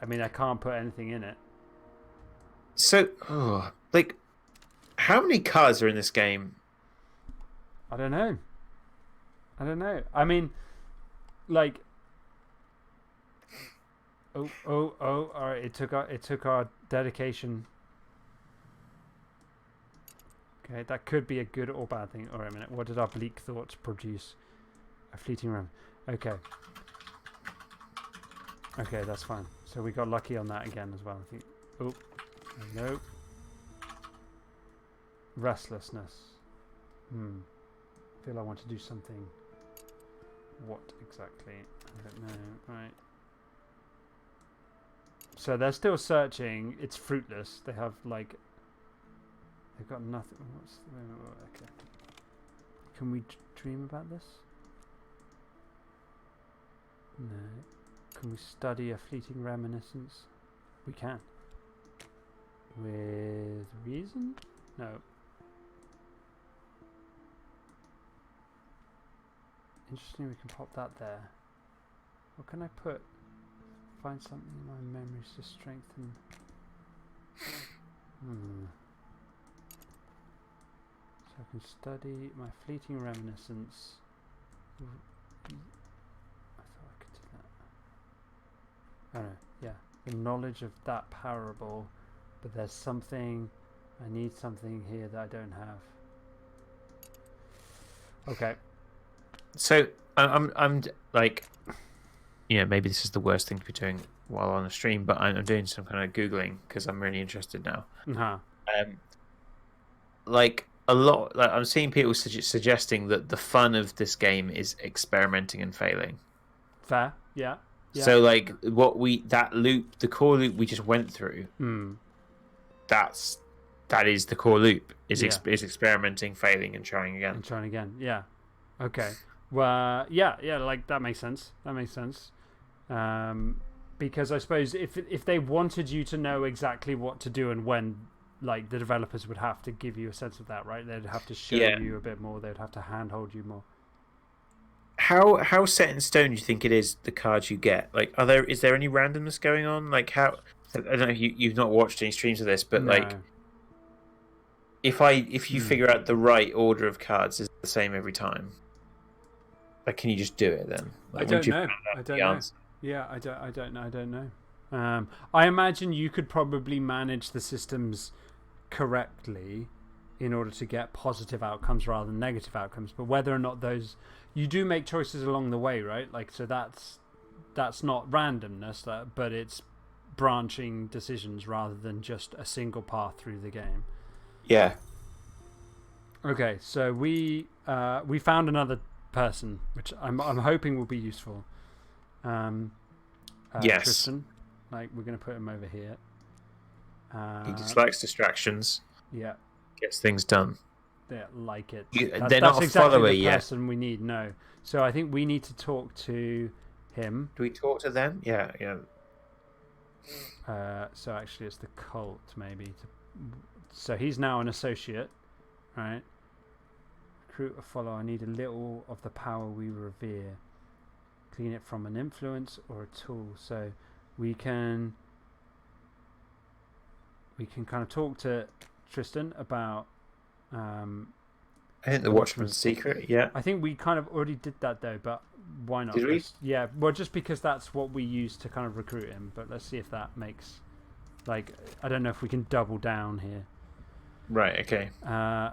I mean, I can't put anything in it. So, how many cars are in this game? I don't know. I mean, like, all right. It took our dedication. Okay, that could be a good or bad thing. All right, a minute. What did our bleak thoughts produce? A fleeting ram. Okay, that's fine. So we got lucky on that again as well. I think. Oh, no. Restlessness. I feel I want to do something. What exactly? I don't know. Right. So they're still searching. It's fruitless. They have like. They've got nothing. Okay. Can we dream about this? No. Can we study a fleeting reminiscence? We can. With reason? No. Interesting, we can pop that there. What can I put? Find something in my memories to strengthen. So I can study my fleeting reminiscence. I thought I could do that. Oh no, yeah. The knowledge of that parable, but there's something, I need something here that I don't have. Okay. So I'm like, maybe this is the worst thing to be doing while on a stream, but I'm doing some kind of Googling because I'm really interested now. Like a lot, like I'm seeing people suggesting that the fun of this game is experimenting and failing. Fair, yeah. So like the core loop we just went through, that is the core loop. Is experimenting, failing, and trying again. Yeah. Okay. Well, yeah. Like that makes sense. Because I suppose if they wanted you to know exactly what to do and when like the developers would have to give you a sense of that, right? They'd have to show Yeah. you a bit more. They'd have to handhold you more. How set in stone do you think it is, the cards you get? Like, is there any randomness going on? Like, how? I don't know if you've not watched any streams of this, but like, No. if you figure out the right order of cards is the same every time, like, can you just do it then? Like, I don't know. Answer? Yeah, I don't know. I imagine you could probably manage the systems correctly in order to get positive outcomes rather than negative outcomes. But whether or not those, you do make choices along the way, right? Like, so that's not randomness, but it's branching decisions rather than just a single path through the game. Yeah. Okay, so we found another person, which I'm hoping will be useful. Yes. Tristan, like, we're going to put him over here. He dislikes distractions. Yeah. Gets things done. Yeah, like it. They're not a exactly follower the yet. person we need. No. So I think we need to talk to him. Do we talk to them? Yeah. So actually, it's the cult maybe. So he's now an associate, right? Recruit a follower. I need a little of the power we revere. Clean it from an influence or a tool. So we can kind of talk to Tristan about. I think the Watchman's Secret. Yeah. I think we kind of already did that though, but why not? Did we? Yeah. Well, just because that's what we use to kind of recruit him. But let's see if that makes. Like, I don't know if we can double down here. Right. Okay.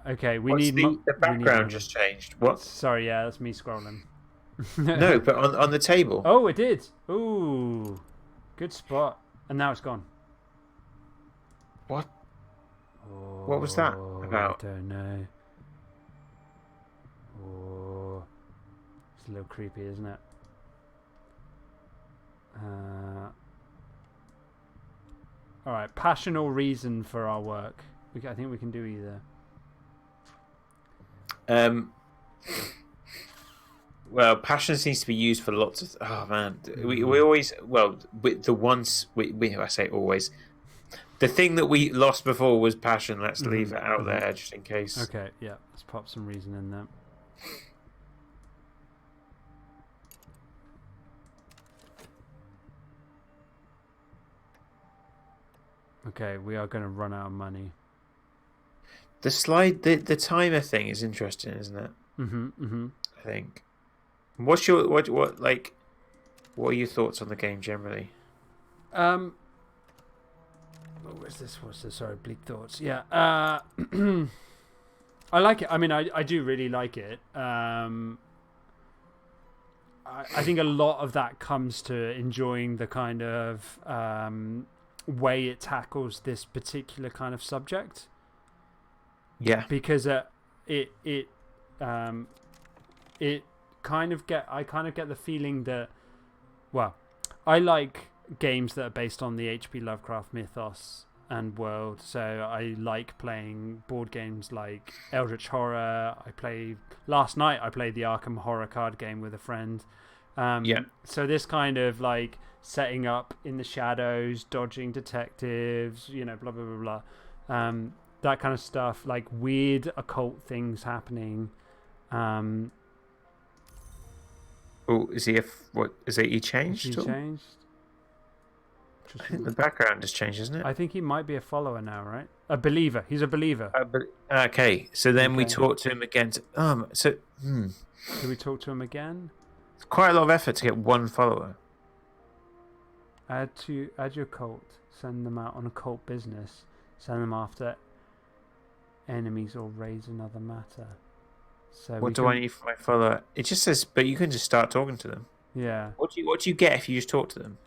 Okay. The background just changed. What? Sorry. Yeah, that's me scrolling. No, but on the table. Oh, it did. Ooh, good spot. And now it's gone. What? What was that about? I don't know. Oh, it's a little creepy, isn't it? All right, passion or reason for our work. I think we can do either. Well, passion seems to be used for lots of. Oh man, we always with the once we I say always. The thing that we lost before was passion. Let's leave it out there just in case. Okay, yeah, let's pop some reason in there. Okay, we are going to run out of money. The timer thing is interesting, isn't it? I think. What's your what are your thoughts on the game generally? What's this? Sorry, bleak thoughts. Yeah. I like it. I mean, I do really like it. I think a lot of that comes to enjoying the kind of way it tackles this particular kind of subject. Yeah. Because I kind of get the feeling that, well, I like games that are based on the H.P. Lovecraft mythos and world. So I like playing board games like Eldritch Horror. Last night I played the Arkham Horror card game with a friend. So this kind of like setting up in the shadows, dodging detectives, blah blah blah blah. That kind of stuff, like weird occult things happening. Is he he changed? He changed. I think the background has changed, isn't it? I think he might be a follower now, right? A believer. He's a believer. Okay, so then we talk to him again. Do we talk to him again? It's quite a lot of effort to get one follower. Add your cult. Send them out on a cult business. Send them after enemies or raise another matter. So what do I need for my follower? It just says, but you can just start talking to them. Yeah. What do you get if you just talk to them?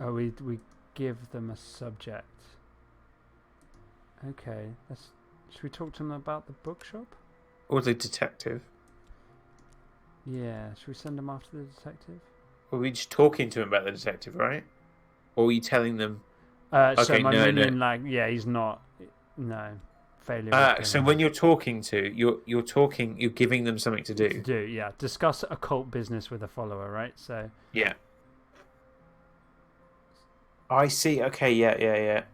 We give them a subject. Okay. Should we talk to them about the bookshop? Or the detective? Yeah. Should we send them after the detective? Well, we're just talking to him about the detective, right? Or are you telling them? So my minion, he's not. No. failure of So when you're talking to, you're giving them something to do. to do, yeah. Discuss occult business with a follower, right? So Yeah. I see. Okay. Yeah.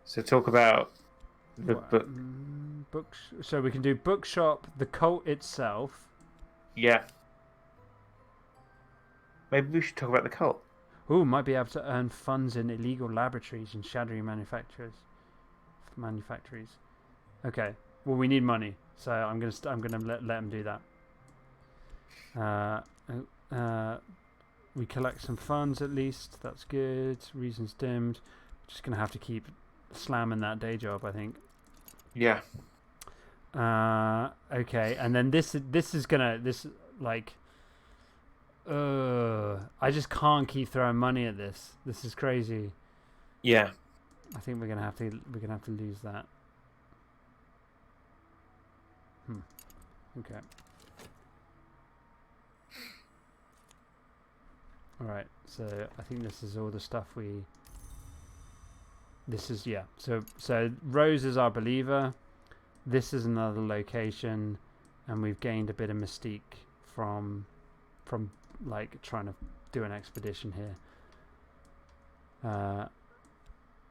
So talk about the book. Books. So we can do bookshop, the cult itself. Yeah. Maybe we should talk about the cult. Ooh, might be able to earn funds in illegal laboratories and shadowy manufactories. Okay. Well, we need money, so I'm gonna let them do that. We collect some funds at least. That's good. Reasons dimmed. Just gonna have to keep slamming that day job, I think. Yeah. Okay, and then this like. I just can't keep throwing money at this. This is crazy. Yeah. I think we're gonna have to lose that. Okay. All right. So I think this is all the stuff we. This is yeah. So Rose is our believer. This is another location, and we've gained a bit of mystique from like trying to do an expedition here.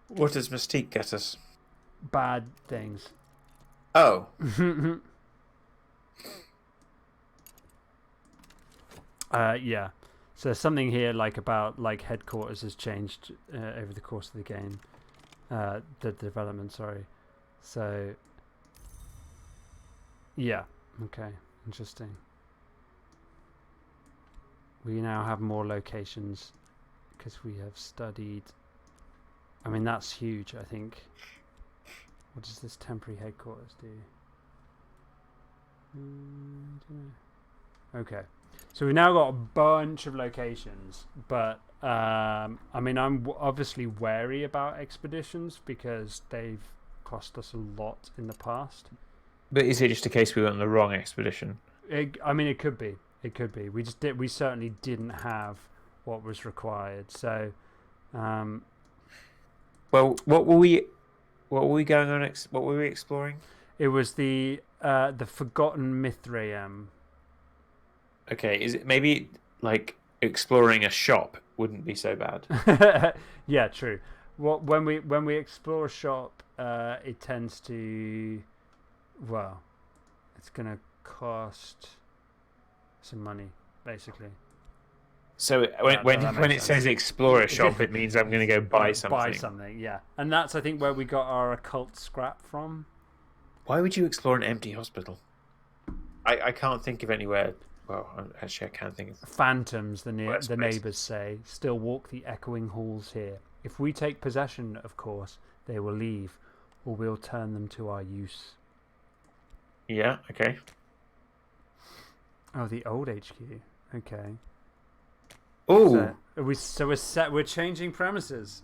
What does Mystique get us? Bad things. Oh. Yeah. So something here like about like headquarters has changed over the course of the game. The development, sorry. So yeah. Okay. Interesting. We now have more locations because we have studied. I mean, that's huge, I think. What does this temporary headquarters do? Okay. So we've now got a bunch of locations, but I mean, I'm obviously wary about expeditions because they've cost us a lot in the past. But is it just a case we went on the wrong expedition? I mean, it could be. It could be. We certainly didn't have what was required. So, well, what were we going on? What were we exploring? It was the Forgotten Mithraeum. Okay, is it maybe like exploring a shop wouldn't be so bad? Yeah, true. When we explore a shop, it tends to, well, it's gonna cost some money, basically. So when it says explore a shop, it means I'm going to go buy something. Buy something, yeah. And that's, I think, where we got our occult scrap from. Why would you explore an empty hospital? I can't think of anywhere. Well, actually, I can think of phantoms. The neighbours say still walk the echoing halls here. If we take possession, of course, they will leave, or we'll turn them to our use. Yeah. Okay. Oh, the old HQ. Okay. Oh. We're changing premises.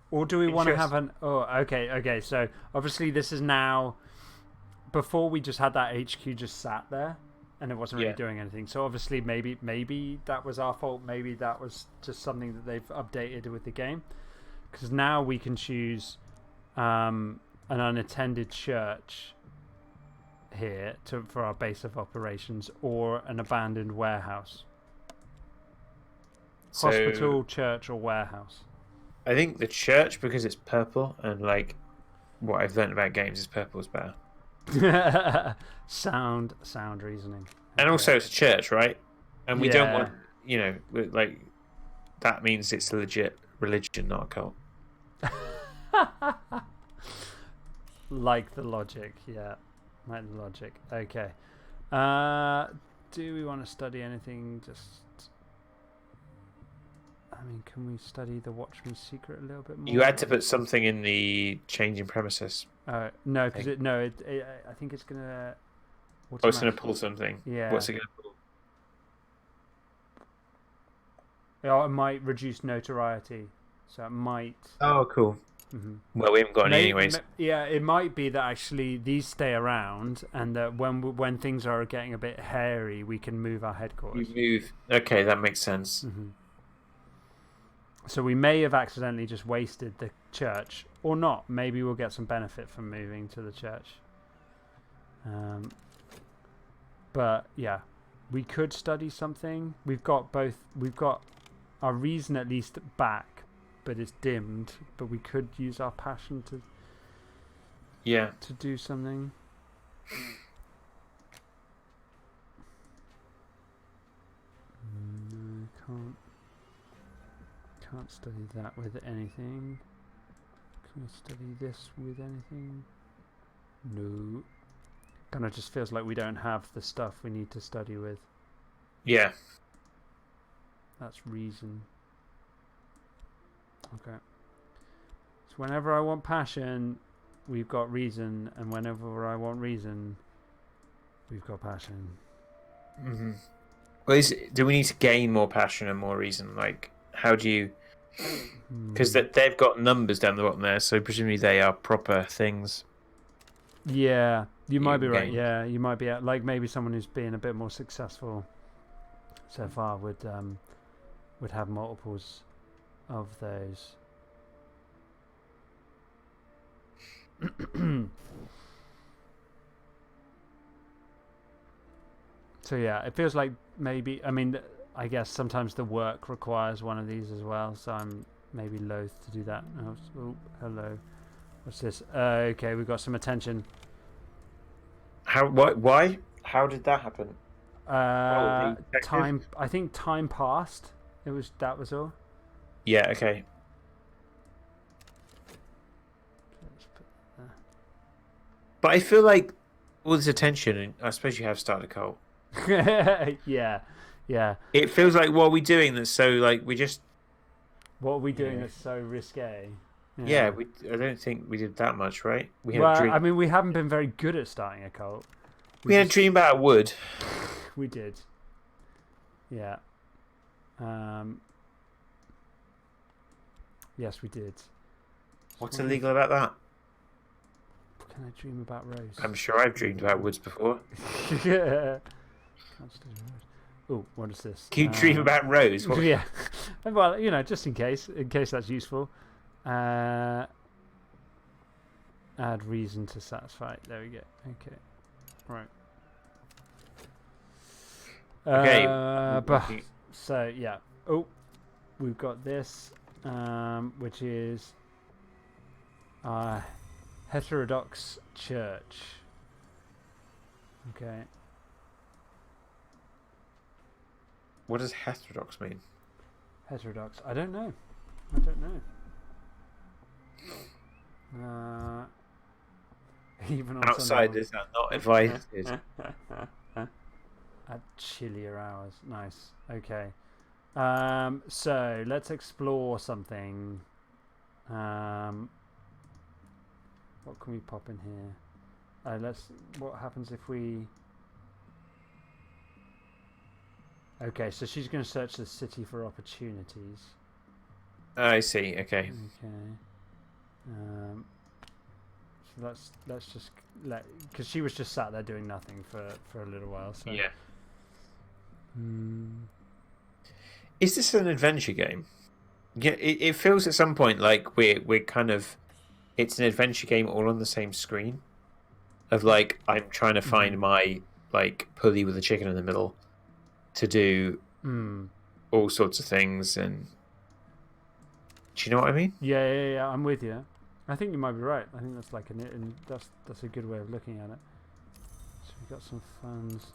Or do we want to have an? Oh, okay. So obviously this is now. Before we just had that HQ just sat there, and it wasn't really doing anything. So obviously maybe that was our fault. Maybe that was just something that they've updated with the game. Because now we can choose an unattended church here for our base of operations, or an abandoned warehouse. So, hospital, church, or warehouse. I think the church, because it's purple, and like what I've learned about games is purple is better. sound reasoning. Okay. And also it's a church, right? And we don't want, like that means it's a legit religion, not a cult. Like the logic, yeah. Like the logic. Okay. Do we want to study anything? I mean, can we study the Watchman's Secret a little bit more? You had to put something in the changing premises. No, because I think it's gonna. Oh, it's gonna pull something. Yeah. What's it gonna pull? It might reduce notoriety, so it might. Oh, cool. Mm-hmm. Well, we haven't got any anyways. Yeah, it might be that actually these stay around, and that when things are getting a bit hairy, we can move our headquarters. Okay, that makes sense. Mm-hmm. So we may have accidentally just wasted the church, or not. Maybe we'll get some benefit from moving to the church. But yeah, we could study something. We've got both. We've got our reason at least back, but it's dimmed. But we could use our passion to do something. No, can't study that with anything. Can we study this with anything? No. Kind of just feels like we don't have the stuff we need to study with. Yeah. That's reason. Okay. So whenever I want passion, we've got reason, and whenever I want reason, we've got passion. Mm-hmm. Well, do we need to gain more passion and more reason? Like, how do you? Because they've got numbers down the bottom there, so presumably they are proper things. Yeah, you might be right. Yeah, you might be like maybe someone who's been a bit more successful so far would have multiples of those. So yeah, it feels like maybe. I mean, I guess sometimes the work requires one of these as well. So I'm maybe loath to do that. Oh, hello. What's this? Okay, we've got some attention. How? Why? How did that happen? Time. I think time passed. That was all. Yeah. Okay. But I feel like all this attention, and I suppose you have started a cult. Yeah. It feels like what are we doing that's so like we just. What are we doing that's so risque? Yeah, I don't think we did that much, right? I mean, we haven't been very good at starting a cult. We had a dream about wood. We did. Yeah. Yes, we did. What's illegal about that? Can I dream about Rose? I'm sure I've dreamed about woods before. Yeah. Oh, what is this? Can you dream about Rose? What? Yeah. Well, just in case that's useful. Add reason to satisfy. There we go. Okay. Right. Okay. So yeah. Oh, we've got this, which is heterodox church. Okay. What does heterodox mean? Heterodox. I don't know. Even on outsiders are not invited. At chillier hours. Nice. Okay. So let's explore something. What can we pop in here? What happens if we? Okay, so she's going to search the city for opportunities. I see. Okay. So let's just because she was just sat there doing nothing for a little while. So yeah. Is this an adventure game? Yeah, it feels at some point like we're kind of. It's an adventure game all on the same screen. Of like I'm trying to find my like pulley with a chicken in the middle. To do all sorts of things, and do you know what I mean? Yeah. I'm with you. I think you might be right. I think that's like that's a good way of looking at it. So we got some funds.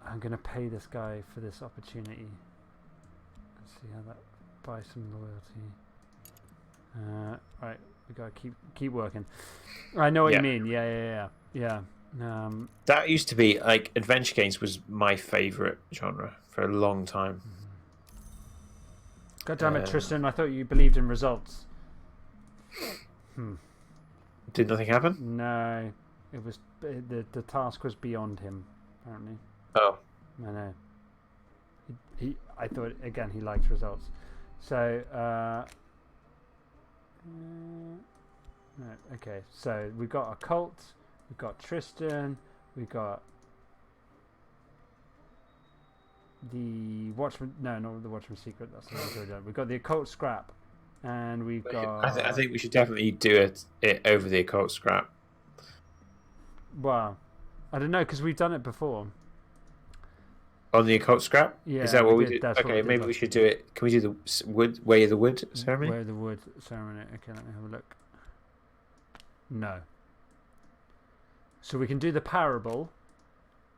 I'm gonna pay this guy for this opportunity. Let's see how that buys some loyalty. Right, we gotta keep working. I know what you mean. Yeah. That used to be like adventure games was my favorite genre for a long time. God damn it, Tristan! I thought you believed in results. Did nothing happen? No, it was the task was beyond him. Apparently. Oh. I know. I thought again he liked results. So. No, okay, so we've got a cult. We've got Tristan. We've got the Watchman. No, not the Watchman's Secret. That's the one we've already done. We've got the Occult Scrap, and we've got. I think we should definitely do it over the Occult Scrap. Wow, I don't know because we've done it before. On the Occult Scrap? Yeah, is that what we did. did? That's what Okay, we maybe did we should do it. Can we do the Way of the Wood ceremony? Way of the Wood ceremony. Okay, let me have a look. No. So we can do the parable.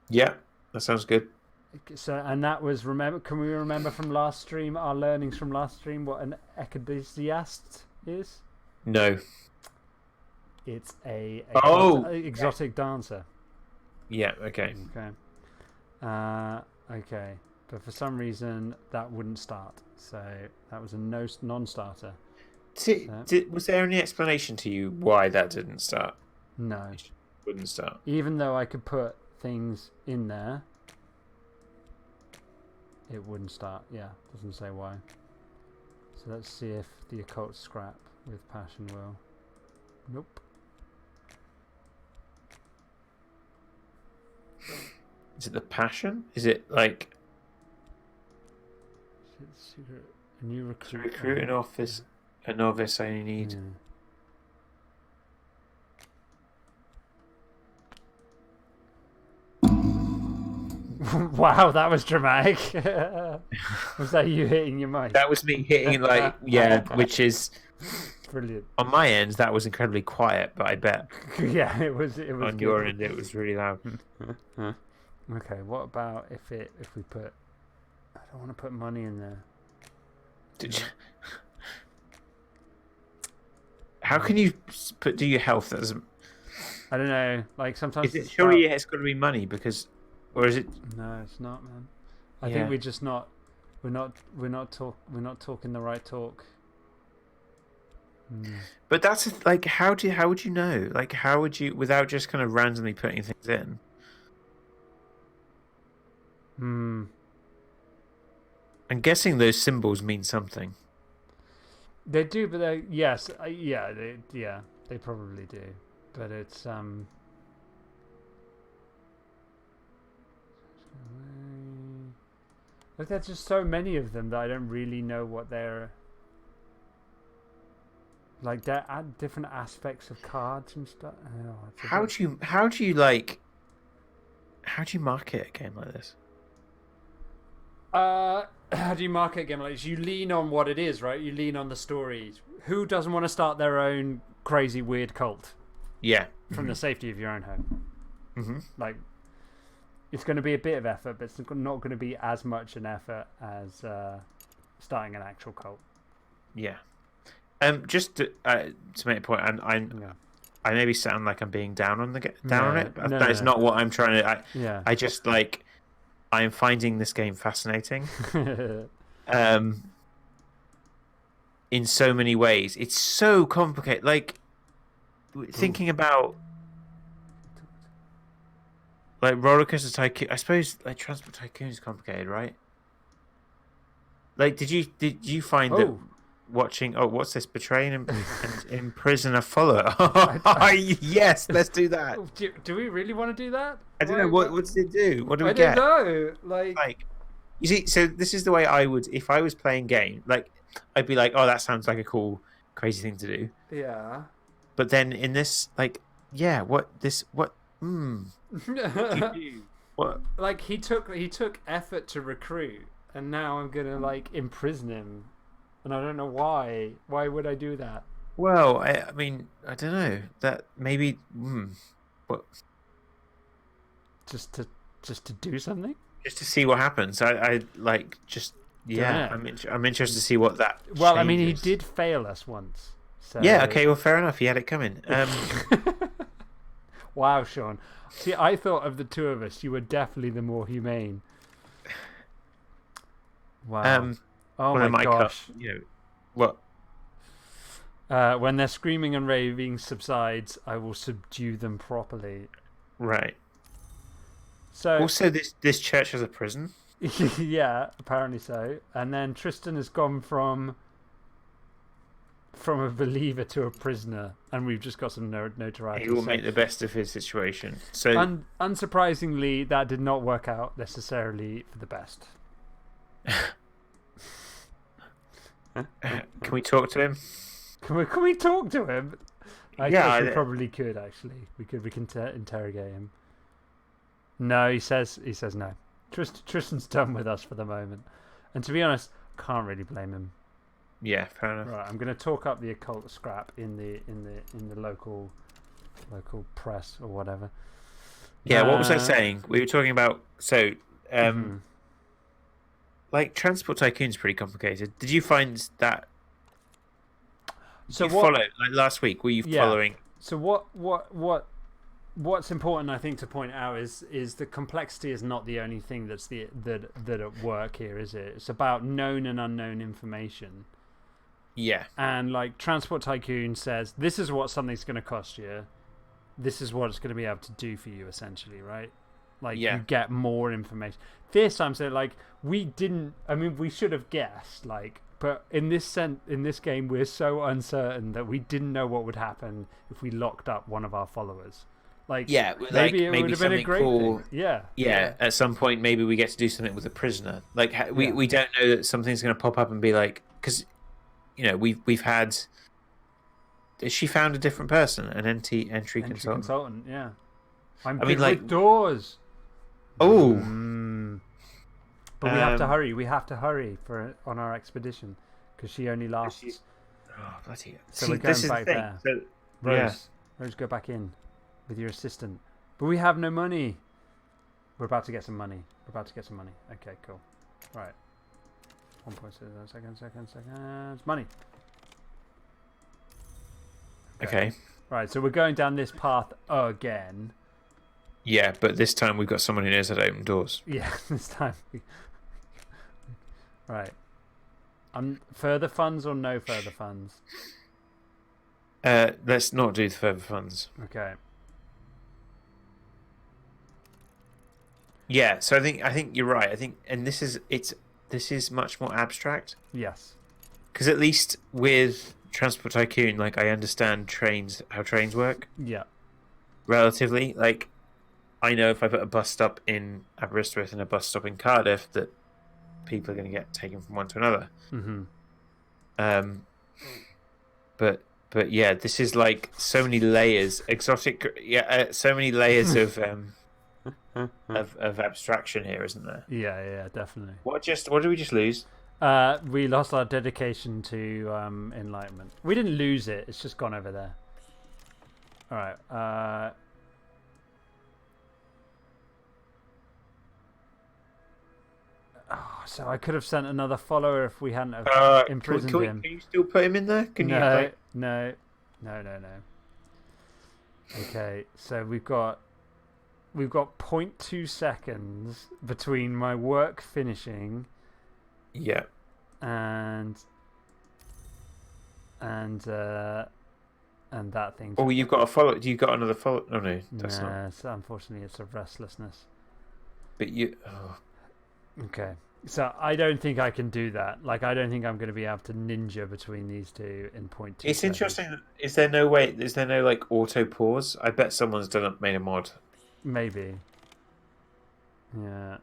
Yeah, that sounds good. So, and that was Can we remember from last stream our learnings from last stream what an ecdysiast is? No. It's a exotic dancer. Yeah. Okay. Okay. Okay. But for some reason that wouldn't start, so that was a non-starter. Was there any explanation to you why that didn't start? No. It wouldn't start. Even though I could put things in there, it wouldn't start. Yeah, doesn't say why. So let's see if the Occult Scrap with Passion will. Nope. Is it the Passion? Is it like Secret, a new recruit? to recruit a novice? I only need. Yeah. Wow, that was dramatic. Was that you hitting your mic? That was me hitting which is brilliant. On my end, that was incredibly quiet, but I bet yeah, it was. It was on your end, it was really loud. Okay, what about if we put? I don't want to put money in there. How can you do your health? I don't know. Like sometimes. Surely it's got to be money because. Or is it? No, it's not, man. I think we're just not. We're not talking the right talk. But that's like, how would you know? Like, how would you, without just kind of randomly putting things in? I'm guessing those symbols mean something. They do, but they they probably do. But it's Like there's just so many of them that I don't really know what they're like. They're at different aspects of cards and stuff. How do you market a game like this? How do you market a game like this? You lean on what it is, right? You lean on the stories. Who doesn't want to start their own crazy weird cult? Yeah, from the safety of your own home. Like. It's going to be a bit of effort, but it's not going to be as much an effort as starting an actual cult. Yeah. Just to make a point, I maybe sound like I'm being down on it. But that is not what I'm trying to. I just like. I'm finding this game fascinating. In so many ways, it's so complicated. Like thinking about. Like Roller Coaster Tycoon, I suppose like Transport Tycoon is complicated, right? Like, did you find that watching? Oh, what's this? Betraying and imprison a follower. Yes, let's do that. Do we really want to do that? I don't know. What does it do? What do we get? I don't know. Like, you see, so this is the way I would if I was playing game. Like, I'd be like, oh, that sounds like a cool, crazy thing to do. Yeah. But then in this, like, what? What? Like he took effort to recruit, and now I'm gonna like imprison him, and I don't know why. Why would I do that? Well, I mean, I don't know. That maybe. What? Just to do something. Just to see what happens. I like just. Yeah, I'm interested to see what that. Well, I mean, he did fail us once. So... Yeah. Okay. Well, fair enough. He had it coming. Wow, Sean. See, I thought of the two of us, you were definitely the more humane. Wow. Oh my gosh. What? When their screaming and raving subsides, I will subdue them properly. Right. So also, this church has a prison. Yeah, apparently so. And then Tristan has gone from a believer to a prisoner, and we've just got some notoriety. He will make the best of his situation. So, unsurprisingly, that did not work out necessarily for the best. Can we talk to him? Can we talk to him? I Yeah, guess we probably could. Actually, we can interrogate him. No, he says no. Tristan's done with us for the moment, and to be honest, can't really blame him. Yeah, fair enough. Right, I'm going to talk up the occult scrap in the local press or whatever. Yeah, what was I saying? We were talking about like Transport Tycoon's pretty complicated. Did you find that? Follow like last week? Were you following? So what's important, I think, to point out is the complexity is not the only thing that's that at work here, is it? It's about known and unknown information. Yeah. And like Transport Tycoon says, this is what something's going to cost you. This is what it's going to be able to do for you, essentially, right? Like you get more information. This, I'm saying, like we should have guessed, like. But in this game, we're so uncertain that we didn't know what would happen if we locked up one of our followers. Like, maybe it would have been a great thing. Yeah. At some point, maybe we get to do something with a prisoner. Like, we don't know that something's going to pop up and be like, because, we've had. She found a different person, an entry consultant. Yeah. I'm good with doors. Oh. But we have to hurry. We have to hurry on our expedition because she only lasts. Oh, bloody! So we're going back there. So, Rose, go back in with your assistant. But we have no money. We're about to get some money. Okay, cool. Right. 1.7 seconds. Money. Okay. Right. So we're going down this path again. Yeah, but this time we've got someone who knows how to open doors. Yeah, this time. Right. Further funds or no further funds? Let's not do the further funds. Okay. Yeah, so I think you're right. I think, and this is much more abstract. Yes. Because at least with Transport Tycoon, like I understand how trains work. Yeah. Relatively, like. I know if I put a bus stop in Aberystwyth and a bus stop in Cardiff that people are going to get taken from one to another. Mm-hmm. But yeah, this is like so many layers, exotic. Yeah, so many layers of abstraction here, isn't there? Yeah, definitely. What did we just lose? We lost our dedication to enlightenment. We didn't lose it. It's just gone over there. All right. So I could have sent another follower if we hadn't have imprisoned him. Can you still put him in there? No. Okay, so we've got 0.2 seconds between my work finishing. Yeah. And that thing. Oh, you've got a follow. You've got another follow. Oh no, that's not. So unfortunately, it's a restlessness. But you. Oh. Okay. So I don't think I can do that. Like, I don't think I'm going to be able to ninja between these two in 0.2 It's seconds. interesting. Is there no way? Is there no like auto pause? I bet someone's made a mod. Maybe. Yeah.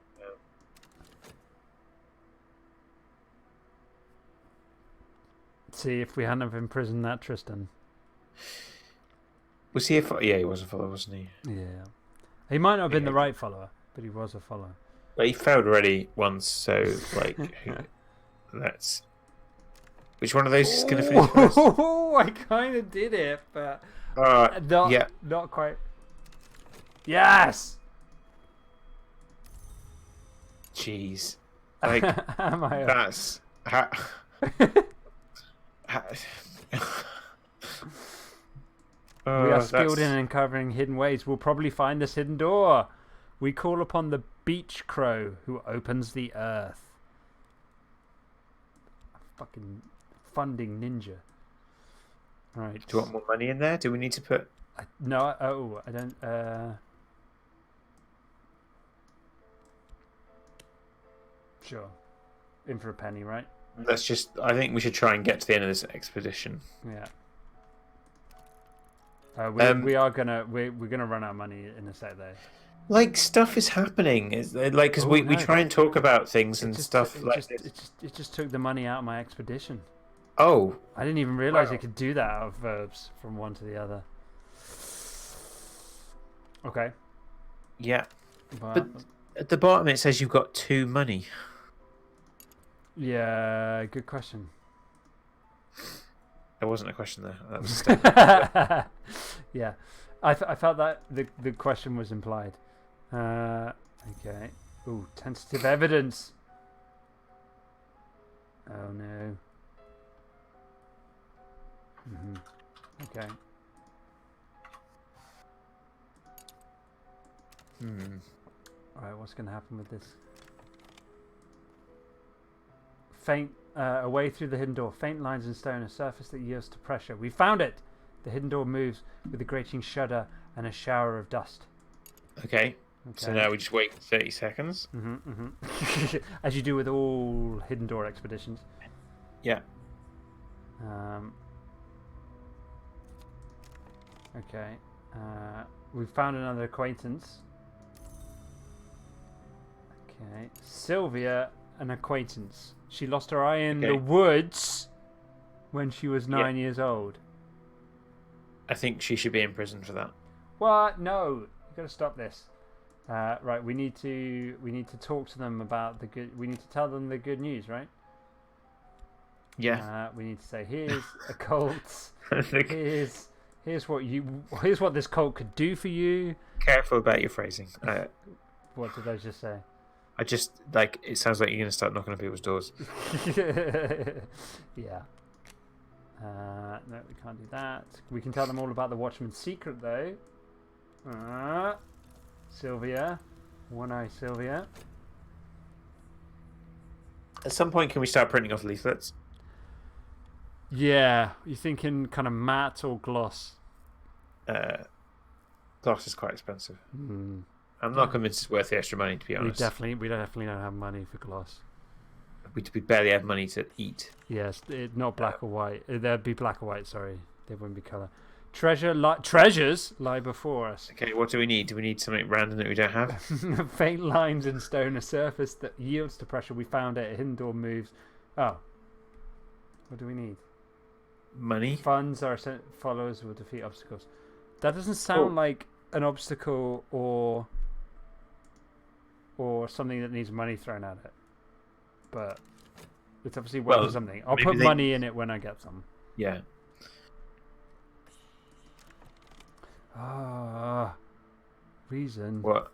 See if we hadn't have imprisoned that Tristan. Was he he was a follower, wasn't he? Yeah. He might not have been the right follower, but he was a follower. But he failed already once, so like, let's. Which one of those is going to finish first? Oh, I kind of did it, but not quite. Yes. Jeez, like that's. We are skilled in uncovering hidden ways. We'll probably find this hidden door. We call upon the beach crow who opens the earth. Fucking funding ninja. Right. Do you want more money in there? Do we need to put? No. I don't. Sure. In for a penny, right? Let's just. I think we should try and get to the end of this expedition. Yeah. We are gonna we're gonna run out of money in a sec though. Like stuff is happening. It's like because Oh we no! try and talk about things It and just stuff like this. it just took the money out of my expedition. Oh, I didn't even realize you wow. could do that out of verbs from one to the other. Okay, Yeah, but but at the bottom it says you've got 2 money. yeah, good question. There wasn't a question there. That was a statement. Yep. Yeah, I felt that the question was implied. Okay. Ooh, tentative evidence. Oh no. Okay. Alright, what's going to happen with this? Faint, away through the hidden door. Faint lines in stone, a surface that yields to pressure. We found it! The hidden door moves with a grating shudder and a shower of dust. Okay. So now we just wait 30 seconds. As you do with all hidden door expeditions. Yeah. Okay. We've found another acquaintance. Okay. Sylvia, an acquaintance. She lost her eye in the woods when she was 9 years old. I think she should be in prison for that. What? No. You've got to stop this. Right, we need to talk to them about the good. We need to tell them the good news, right? Yeah. We need to say, here's a cult. here's what this cult could do for you. Careful about your phrasing. What did I just say? I just it sounds like you're going to start knocking on people's doors. Yeah. No, we can't do that. We can tell them all about the Watchman's secret, though. Sylvia. One-eye Sylvia. At some point, can we start printing off leaflets? Yeah. You thinking kind of matte or gloss? Gloss is quite expensive. Mm. I'm not convinced it's worth the extra money, to be honest. We definitely don't have money for gloss. We barely have money to eat. Yes, not black or white. There'd be black or white, sorry. They wouldn't be colour. Treasures lie before us. Okay, what do we need? Do we need something random that we don't have? Faint lines in stone, a surface that yields to pressure. We found it. A hidden door moves. Oh. What do we need? Money? Funds our followers will defeat obstacles. That doesn't sound like an obstacle or something that needs money thrown at it. But it's obviously worth something. I'll put money in it when I get some. Yeah. Reason. What?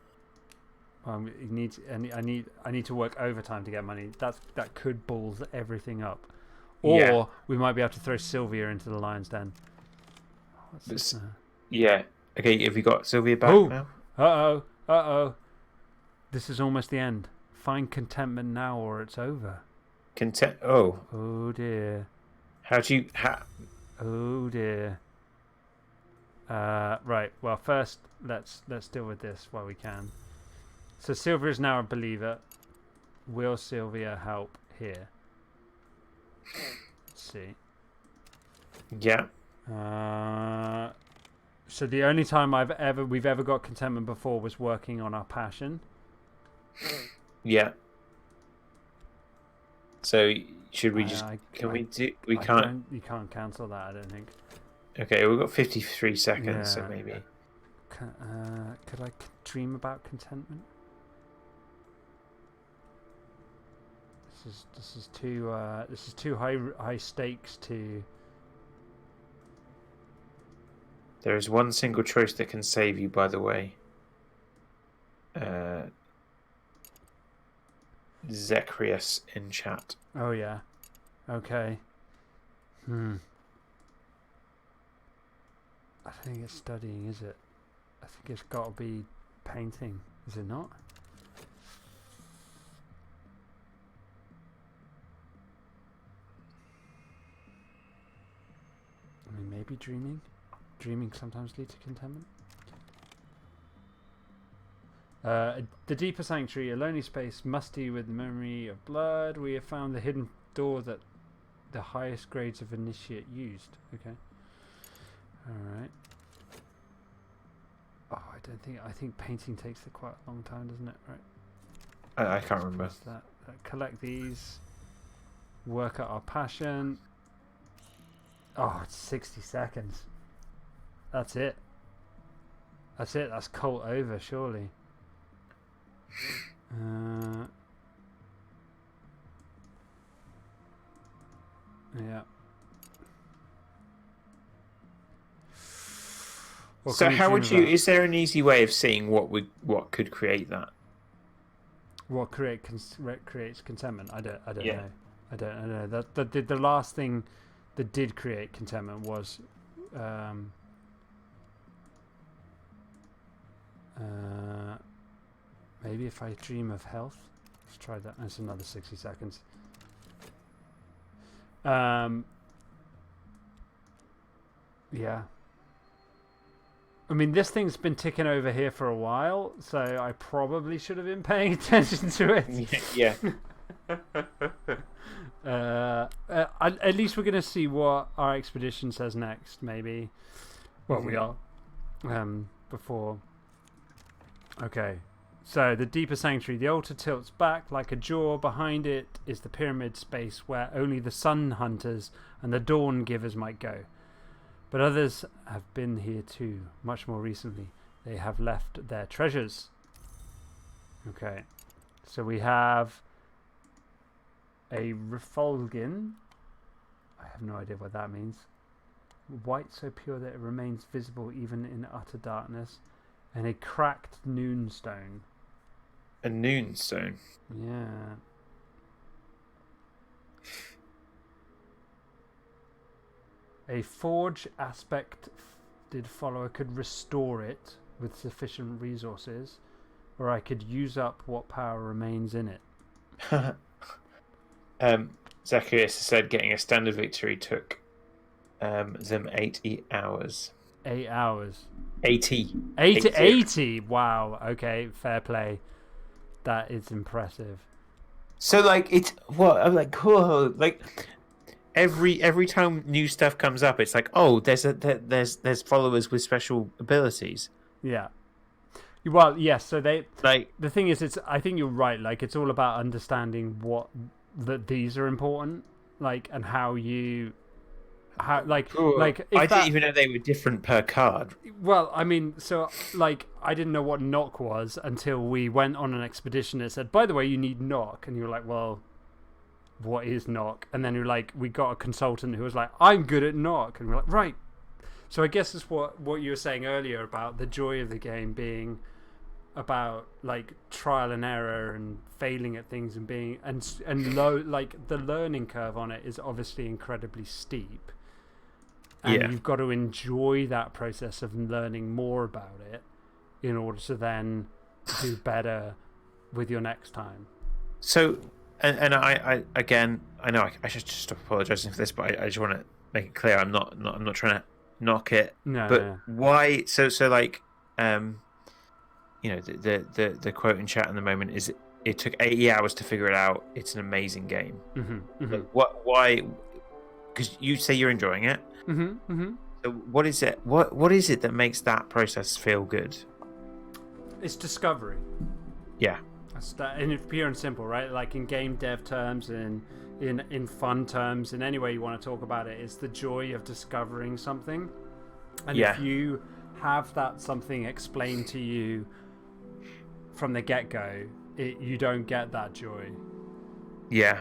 I need to work overtime to get money. That could balls everything up. Or we might be able to throw Sylvia into the lion's den. Yeah. Okay, have you got Sylvia back now? Uh-oh. This is almost the end. Find contentment now or it's over. Oh dear. Oh dear. Right. Well, first let's deal with this while we can. So Sylvia is now a believer. Will Sylvia help here? Let's see. Yeah. So the only time we've ever got contentment before was working on our passion. Yeah. So should we just? We can't. You can't cancel that. I don't think. Okay, we've got 53 seconds, so maybe. Could I dream about contentment? This is too high stakes to. There is one single choice that can save you, by the way. Zecrius in chat. Oh yeah. Okay. I think it's studying, is it? I think it's got to be painting, is it not? I mean, maybe dreaming. Dreaming sometimes leads to contentment. The deeper sanctuary, a lonely space, musty with the memory of blood. We have found the hidden door that the highest grades of initiate used. Okay. Alright. Oh, I don't think. I think painting takes quite a long time, doesn't it? Right. I can't remember. Collect these. Work out our passion. Oh, it's 60 seconds. That's it. That's it. That's cult over, surely. Yeah. So how would you? Is there an easy way of seeing what could create that? What creates contentment? I don't Yeah. know. I don't know. The last thing that did create contentment was maybe if I dream of health. Let's try that. That's another 60 seconds. Yeah. I mean, this thing's been ticking over here for a while, so I probably should have been paying attention to it. Yeah. At least we're going to see what our expedition says next, maybe. Well, we are. Before. Okay. So, the deeper sanctuary. The altar tilts back like a jaw. Behind it is the pyramid space where only the sun hunters and the dawn givers might go. But others have been here too, much more recently. They have left their treasures. Okay. So we have a refulgin. I have no idea what that means. White so pure that it remains visible even in utter darkness. And a cracked noonstone. A noonstone? Yeah. A forge aspected follower could restore it with sufficient resources, or I could use up what power remains in it. Zacchaeus said getting a standard victory took them 80 hours. 8 hours. 80. 80. Wow. Okay. Fair play. That is impressive. So it's what I'm like. Whoa, every time new stuff comes up, it's like, oh, there's followers with special abilities. Yeah. Well, yes. So they the thing is, I think you're right. It's all about understanding that these are important, and how you. I didn't even know they were different per card. Well, I mean, so I didn't know what knock was until we went on an expedition. It said, by the way, you need knock, and you were like, well, what is knock? And then you're like, we got a consultant who was like, I'm good at knock, and we're like, right. So I guess it's what you were saying earlier about the joy of the game being about trial and error and failing at things and being and low. The learning curve on it is obviously incredibly steep. And you've got to enjoy that process of learning more about it in order to then do better with your next time. So, and I again, I know I should just stop apologizing for this, but I just want to make it clear I'm not trying to knock it. No. But why? So the quote in chat at the moment is it took 80 hours to figure it out. It's an amazing game. Mm-hmm. Why? Because you say you're enjoying it. So what is it? What is it that makes that process feel good? It's discovery. Yeah. And it's pure and simple, right? In game dev terms and in fun terms, in any way you want to talk about it, it's the joy of discovering something. And if you have that something explained to you from the get-go, you don't get that joy. Yeah.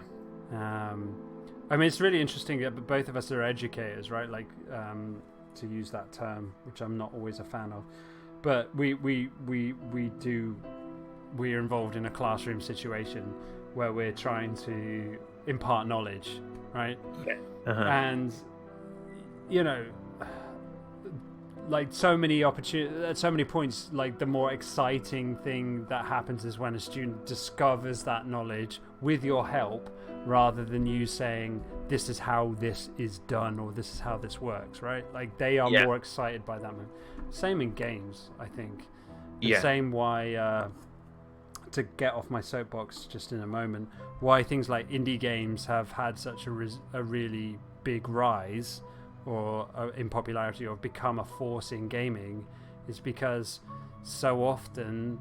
I mean, it's really interesting that both of us are educators, right? To use that term, which I'm not always a fan of, but we're involved in a classroom situation where we're trying to impart knowledge, right? Yeah. And so many opportunities, at so many points, the more exciting thing that happens is when a student discovers that knowledge with your help, rather than you saying this is how this is done or this is how this works, right? They are more excited by that moment. Same in games, I think. The same why, to get off my soapbox just in a moment, why things like indie games have had such a really big rise or in popularity or become a force in gaming is because so often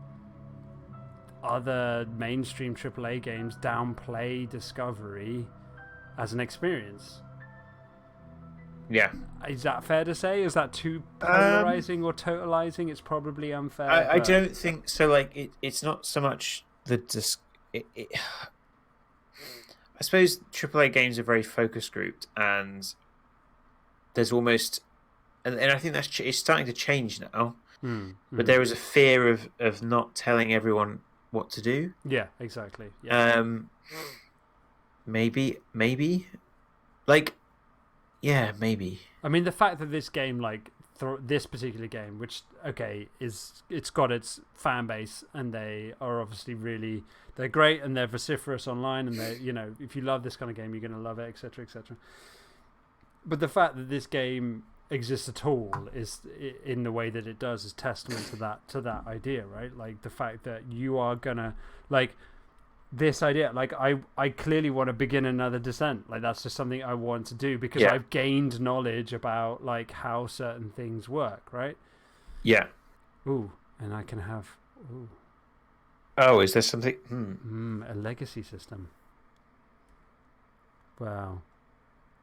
other mainstream AAA games downplay Discovery as an experience. Yeah. Is that fair to say? Is that too polarizing or totalizing? It's probably unfair. I don't think so. Like it's not so much the I suppose AAA games are very focus grouped, and there's almost, and I think it's starting to change now. But there is a fear of not telling everyone what to do. Yeah, exactly. Yeah. Maybe, like, yeah, maybe. I mean, the fact that this game, like this particular game, which it's got its fan base, and they are obviously they're great, and they're vociferous online, and they, if you love this kind of game, you're going to love it, etc., etc. But the fact that this game exists at all is, in the way that it does, is testament to that idea, right? Like the fact that you are gonna, like, this idea, like I clearly want to begin another Descent. Like that's just something I want to do because I've gained knowledge about like how certain things work, right? Yeah. Ooh, and I can have Oh, is there something? A legacy system. Wow.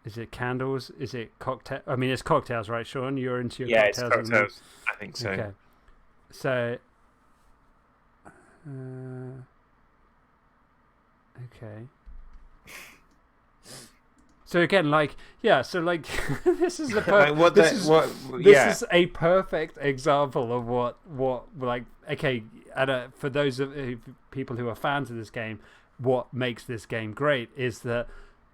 Is it candles? Is it cocktail? I mean, it's cocktails, right, Sean? You're into your cocktails. Yeah, it's cocktails. I think so. Okay. So, okay. So again, like, yeah. So like, this is this is a perfect example of what like. Okay, for those of people who are fans of this game, what makes this game great is that.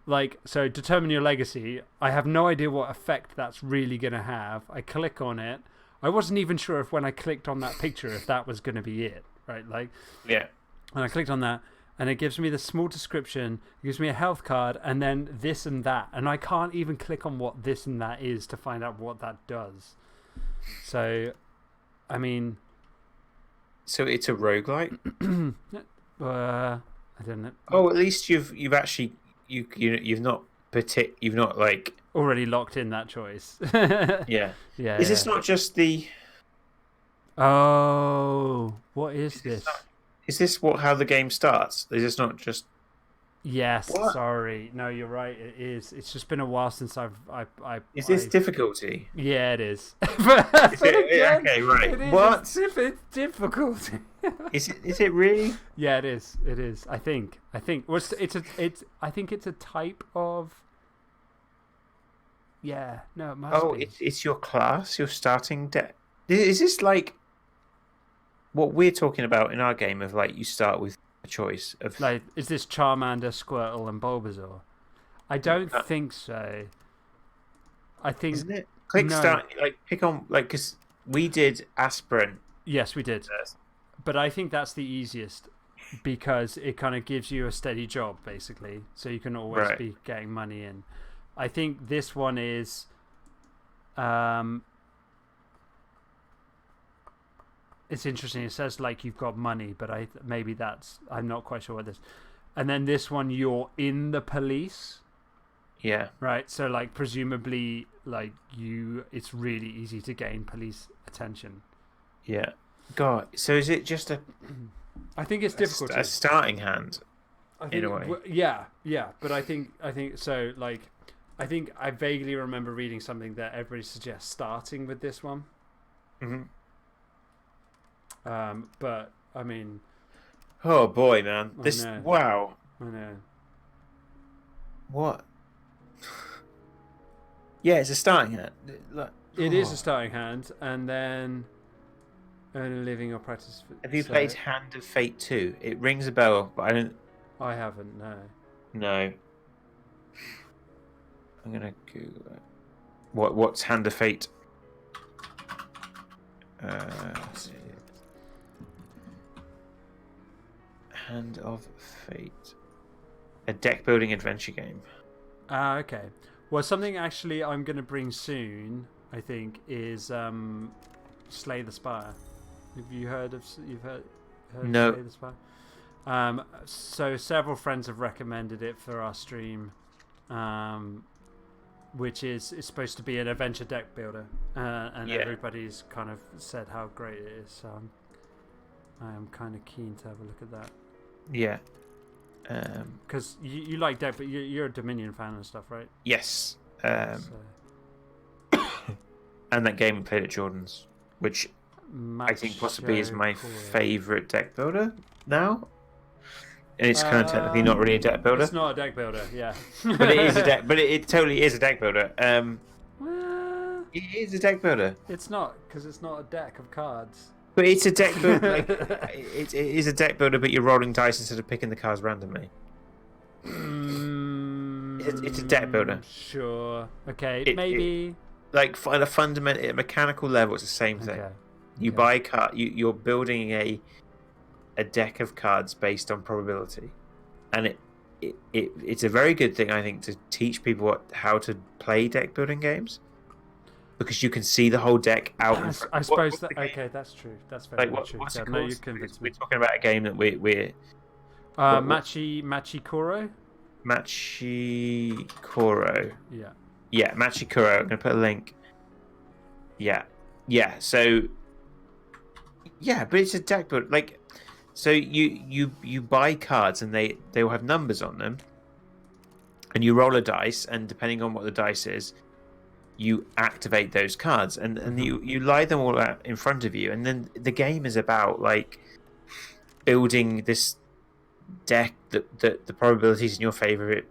Like, so determine your legacy. I have no idea what effect that's really going to have. I click on it. I wasn't even sure if when I clicked on that picture, if that was going to be it, right? Like, yeah. And I clicked on that, and it gives me the small description. It gives me a health card, and then this and that. And I can't even click on what this and that is to find out what that does. So, I mean... So it's a roguelike? I don't know. Oh, at least you've actually... You've not like already locked in that choice. Yeah. Is this not just the? Oh, what is this? Is this how the game starts? Is this not just? Yes. What? Sorry. No, you're right. It is. It's just been a while since Is this difficulty? Yeah, it is. Okay, right. What? It's difficulty. Is it really? Yeah, it is. It is. I think. Well, I think it's a type of. Yeah. No, it must be. It's your class. Your starting deck. Is this like what we're talking about in our game of like you start with a choice of like, is this Charmander, Squirtle, and Bulbasaur? I don't think so. I think. Isn't it? Click start. Like pick on like because we did Aspirant. Yes, we did. But I think that's the easiest because it kind of gives you a steady job, basically. So you can always be getting money in. I think this one is... it's interesting. It says, like, you've got money, but maybe that's... I'm not quite sure what this... And then this one, you're in the police. Yeah. Right? So, like, presumably, like, it's really easy to gain police attention. Yeah. God, so is it just I think it's difficult. A starting hand, in a way. Yeah. But I think so. Like, I think I vaguely remember reading something that everybody suggests starting with this one. But I mean, oh boy, man, wow. I know. What? Yeah, it's a starting hand. It is a starting hand, and then. Earn a living or practice. Have you played Hand of Fate 2? It rings a bell, but I don't. I haven't. No. No. I'm gonna Google it. What's Hand of Fate? Hand of Fate. A deck building adventure game. Okay. Well, something actually I'm going to bring soon, I think, is Slay the Spire. Have you heard of? You've heard no. Slay the Spire? So several friends have recommended it for our stream, which is supposed to be an adventure deck builder, and Yeah. everybody's kind of said how great it is. So I am kind of keen to have a look at that. Yeah. Because you like deck, but you're a Dominion fan and stuff, right? Yes. So, And that game we played at Jordan's, which I think possibly is my favourite deck builder now. And it's kind of technically not really a deck builder. It's not a deck builder, yeah. But it is a deck. But it totally is a deck builder. Well, It is a deck builder. it's not, because it's not a deck of cards. But it's a deck builder. Like, it is a deck builder, but you're rolling dice instead of picking the cards randomly. It's a deck builder. Sure. Okay. Maybe. Like at a fundamental, at a mechanical level, it's the same thing. Okay. You buy card. You're building a deck of cards based on probability, and it's a very good thing, I think, to teach people how to play deck building games, because you can see the whole deck out. I suppose that. Okay, that's true. That's very true. What's Yeah, it no, called? you convinced We're me. talking about a game that we're Machi Koro. Yeah. Yeah, Machikoro. I'm gonna put a link. Yeah. So yeah, but it's a deck build. Like, so you buy cards and they will have numbers on them, and you roll a dice, and depending on what the dice is, you activate those cards, and you lie them all out in front of you, and then the game is about like building this deck that the probabilities in your favor of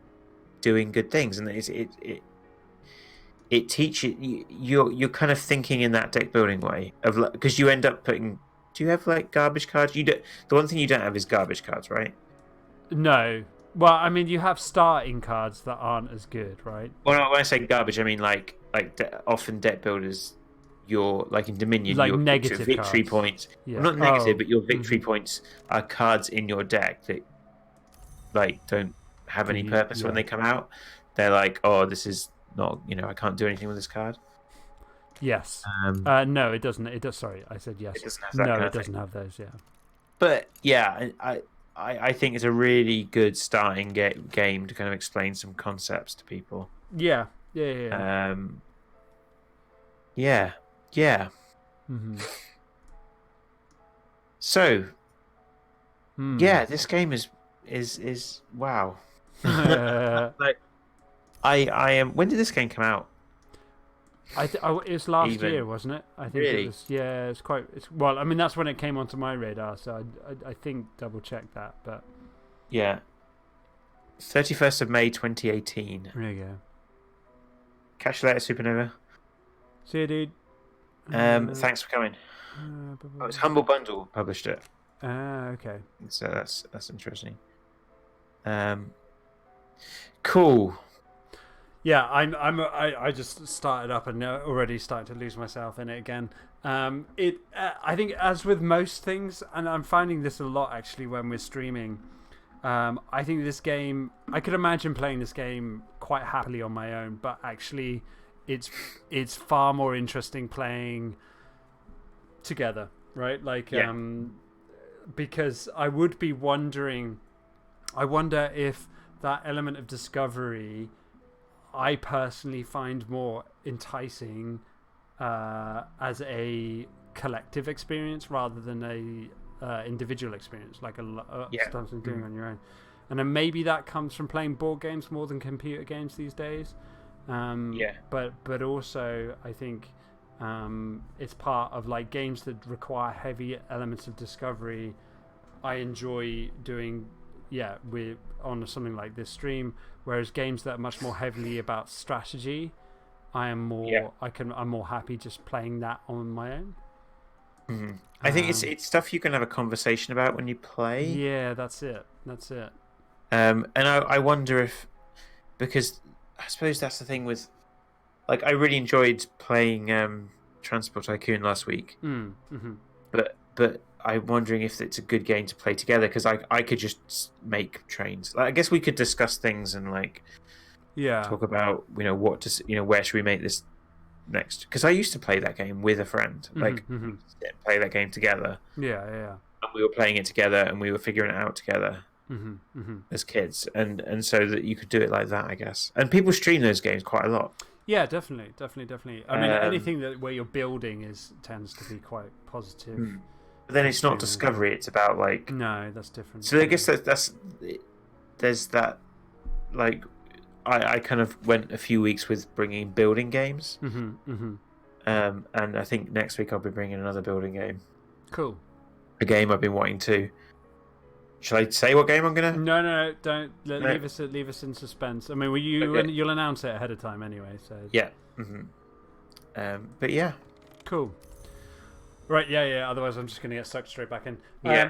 doing good things, and it teaches you're kind of thinking in that deck building way of, because you end up putting. Do you have like garbage cards? You don't. The one thing you don't have is garbage cards, right? No. Well, I mean, you have starting cards that aren't as good, right? Well, no, when I say garbage, I mean like often deck builders, you're like in Dominion, Like your negative victory cards. points. Yeah. Well, not negative, Oh. but your victory points are cards in your deck that like don't have any purpose when they come out. They're like, oh, this is not, I can't do anything with this card. Yes. No, it doesn't. It does. Sorry, I said yes. It doesn't have that No, kind it of thing. doesn't have those. Yeah. But yeah, I think it's a really good starting game to kind of explain some concepts to people. Yeah. Yeah. Mm-hmm. So, yeah, this game is wow. Like, I am. When did this game come out? It was last year, wasn't it? I think Really? it was. Yeah, it's quite. Well, I mean, that's when it came onto my radar, so I think double check that. But Yeah, 31st of May 2018. there you go. Catch you later, Supernova. See you, dude. Thanks for coming. It's Humble Bundle published it, Okay. so that's interesting. Cool. Yeah, I just started up and already starting to lose myself in it again. I think, as with most things, and I'm finding this a lot actually when we're streaming. I think this game, I could imagine playing this game quite happily on my own, but actually, it's far more interesting playing together, right? Like, because I would be wondering, I wonder if that element of discovery, I personally find more enticing as a collective experience rather than a individual experience, like something doing on your own. And then maybe that comes from playing board games more than computer games these days. But also I think it's part of like games that require heavy elements of discovery. I enjoy doing on something like this stream, whereas games that are much more heavily about strategy, I'm more happy just playing that on my own. Mm-hmm. I think it's stuff you can have a conversation about when you play. Yeah, that's it. And I wonder if, because I suppose that's the thing with, like, I really enjoyed playing Transport Tycoon last week, but I'm wondering if it's a good game to play together, because I could just make trains. Like, I guess we could discuss things and like talk about what to where should we make this next, because I used to play that game with a friend, like play that game together. Yeah. And we were playing it together and we were figuring it out together as kids, and so that you could do it like that, I guess. And people stream those games quite a lot. Yeah, definitely. I mean, anything where you're building tends to be quite positive. But then it's not discovery; it's about like. No, that's different. So I guess that's there's that like I kind of went a few weeks with bringing building games, and I think next week I'll be bringing another building game. Cool. A game I've been wanting to. Shall I say what game I'm gonna? No, don't leave us in suspense. I mean, you'll announce it ahead of time anyway. So yeah. But yeah. Cool. Right, yeah. Otherwise, I'm just going to get sucked straight back in.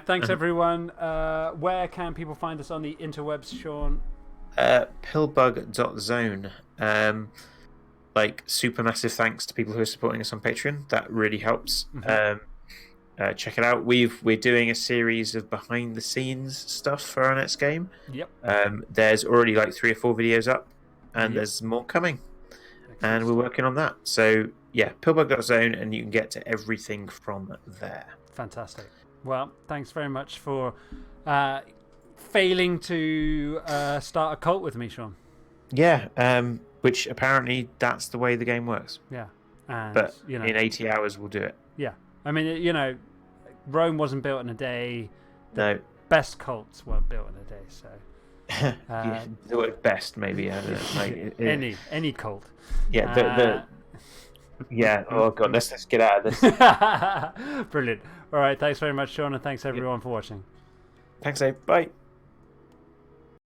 Thanks, everyone. Where can people find us on the interwebs, Sean? Pillbug.zone. Like, super massive thanks to people who are supporting us on Patreon. That really helps. Check it out. We're doing a series of behind the scenes stuff for our next game. Yep. There's already like 3 or 4 videos up, and there's more coming. Excellent. And we're working on that. So yeah, pillbug.zone, and you can get to everything from there. Fantastic. Well, thanks very much for failing to start a cult with me, Sean. Yeah, which apparently that's the way the game works. Yeah. And, but in 80 hours we'll do it. Yeah. I mean, Rome wasn't built in a day. No. Best cults weren't built in a day, so. Yeah, the word best, maybe. I don't know, like, any cult. Yeah, yeah. Oh god, let's get out of this. Brilliant. All right, thanks very much, Sean, and thanks everyone for watching. Thanks, Abe. Bye.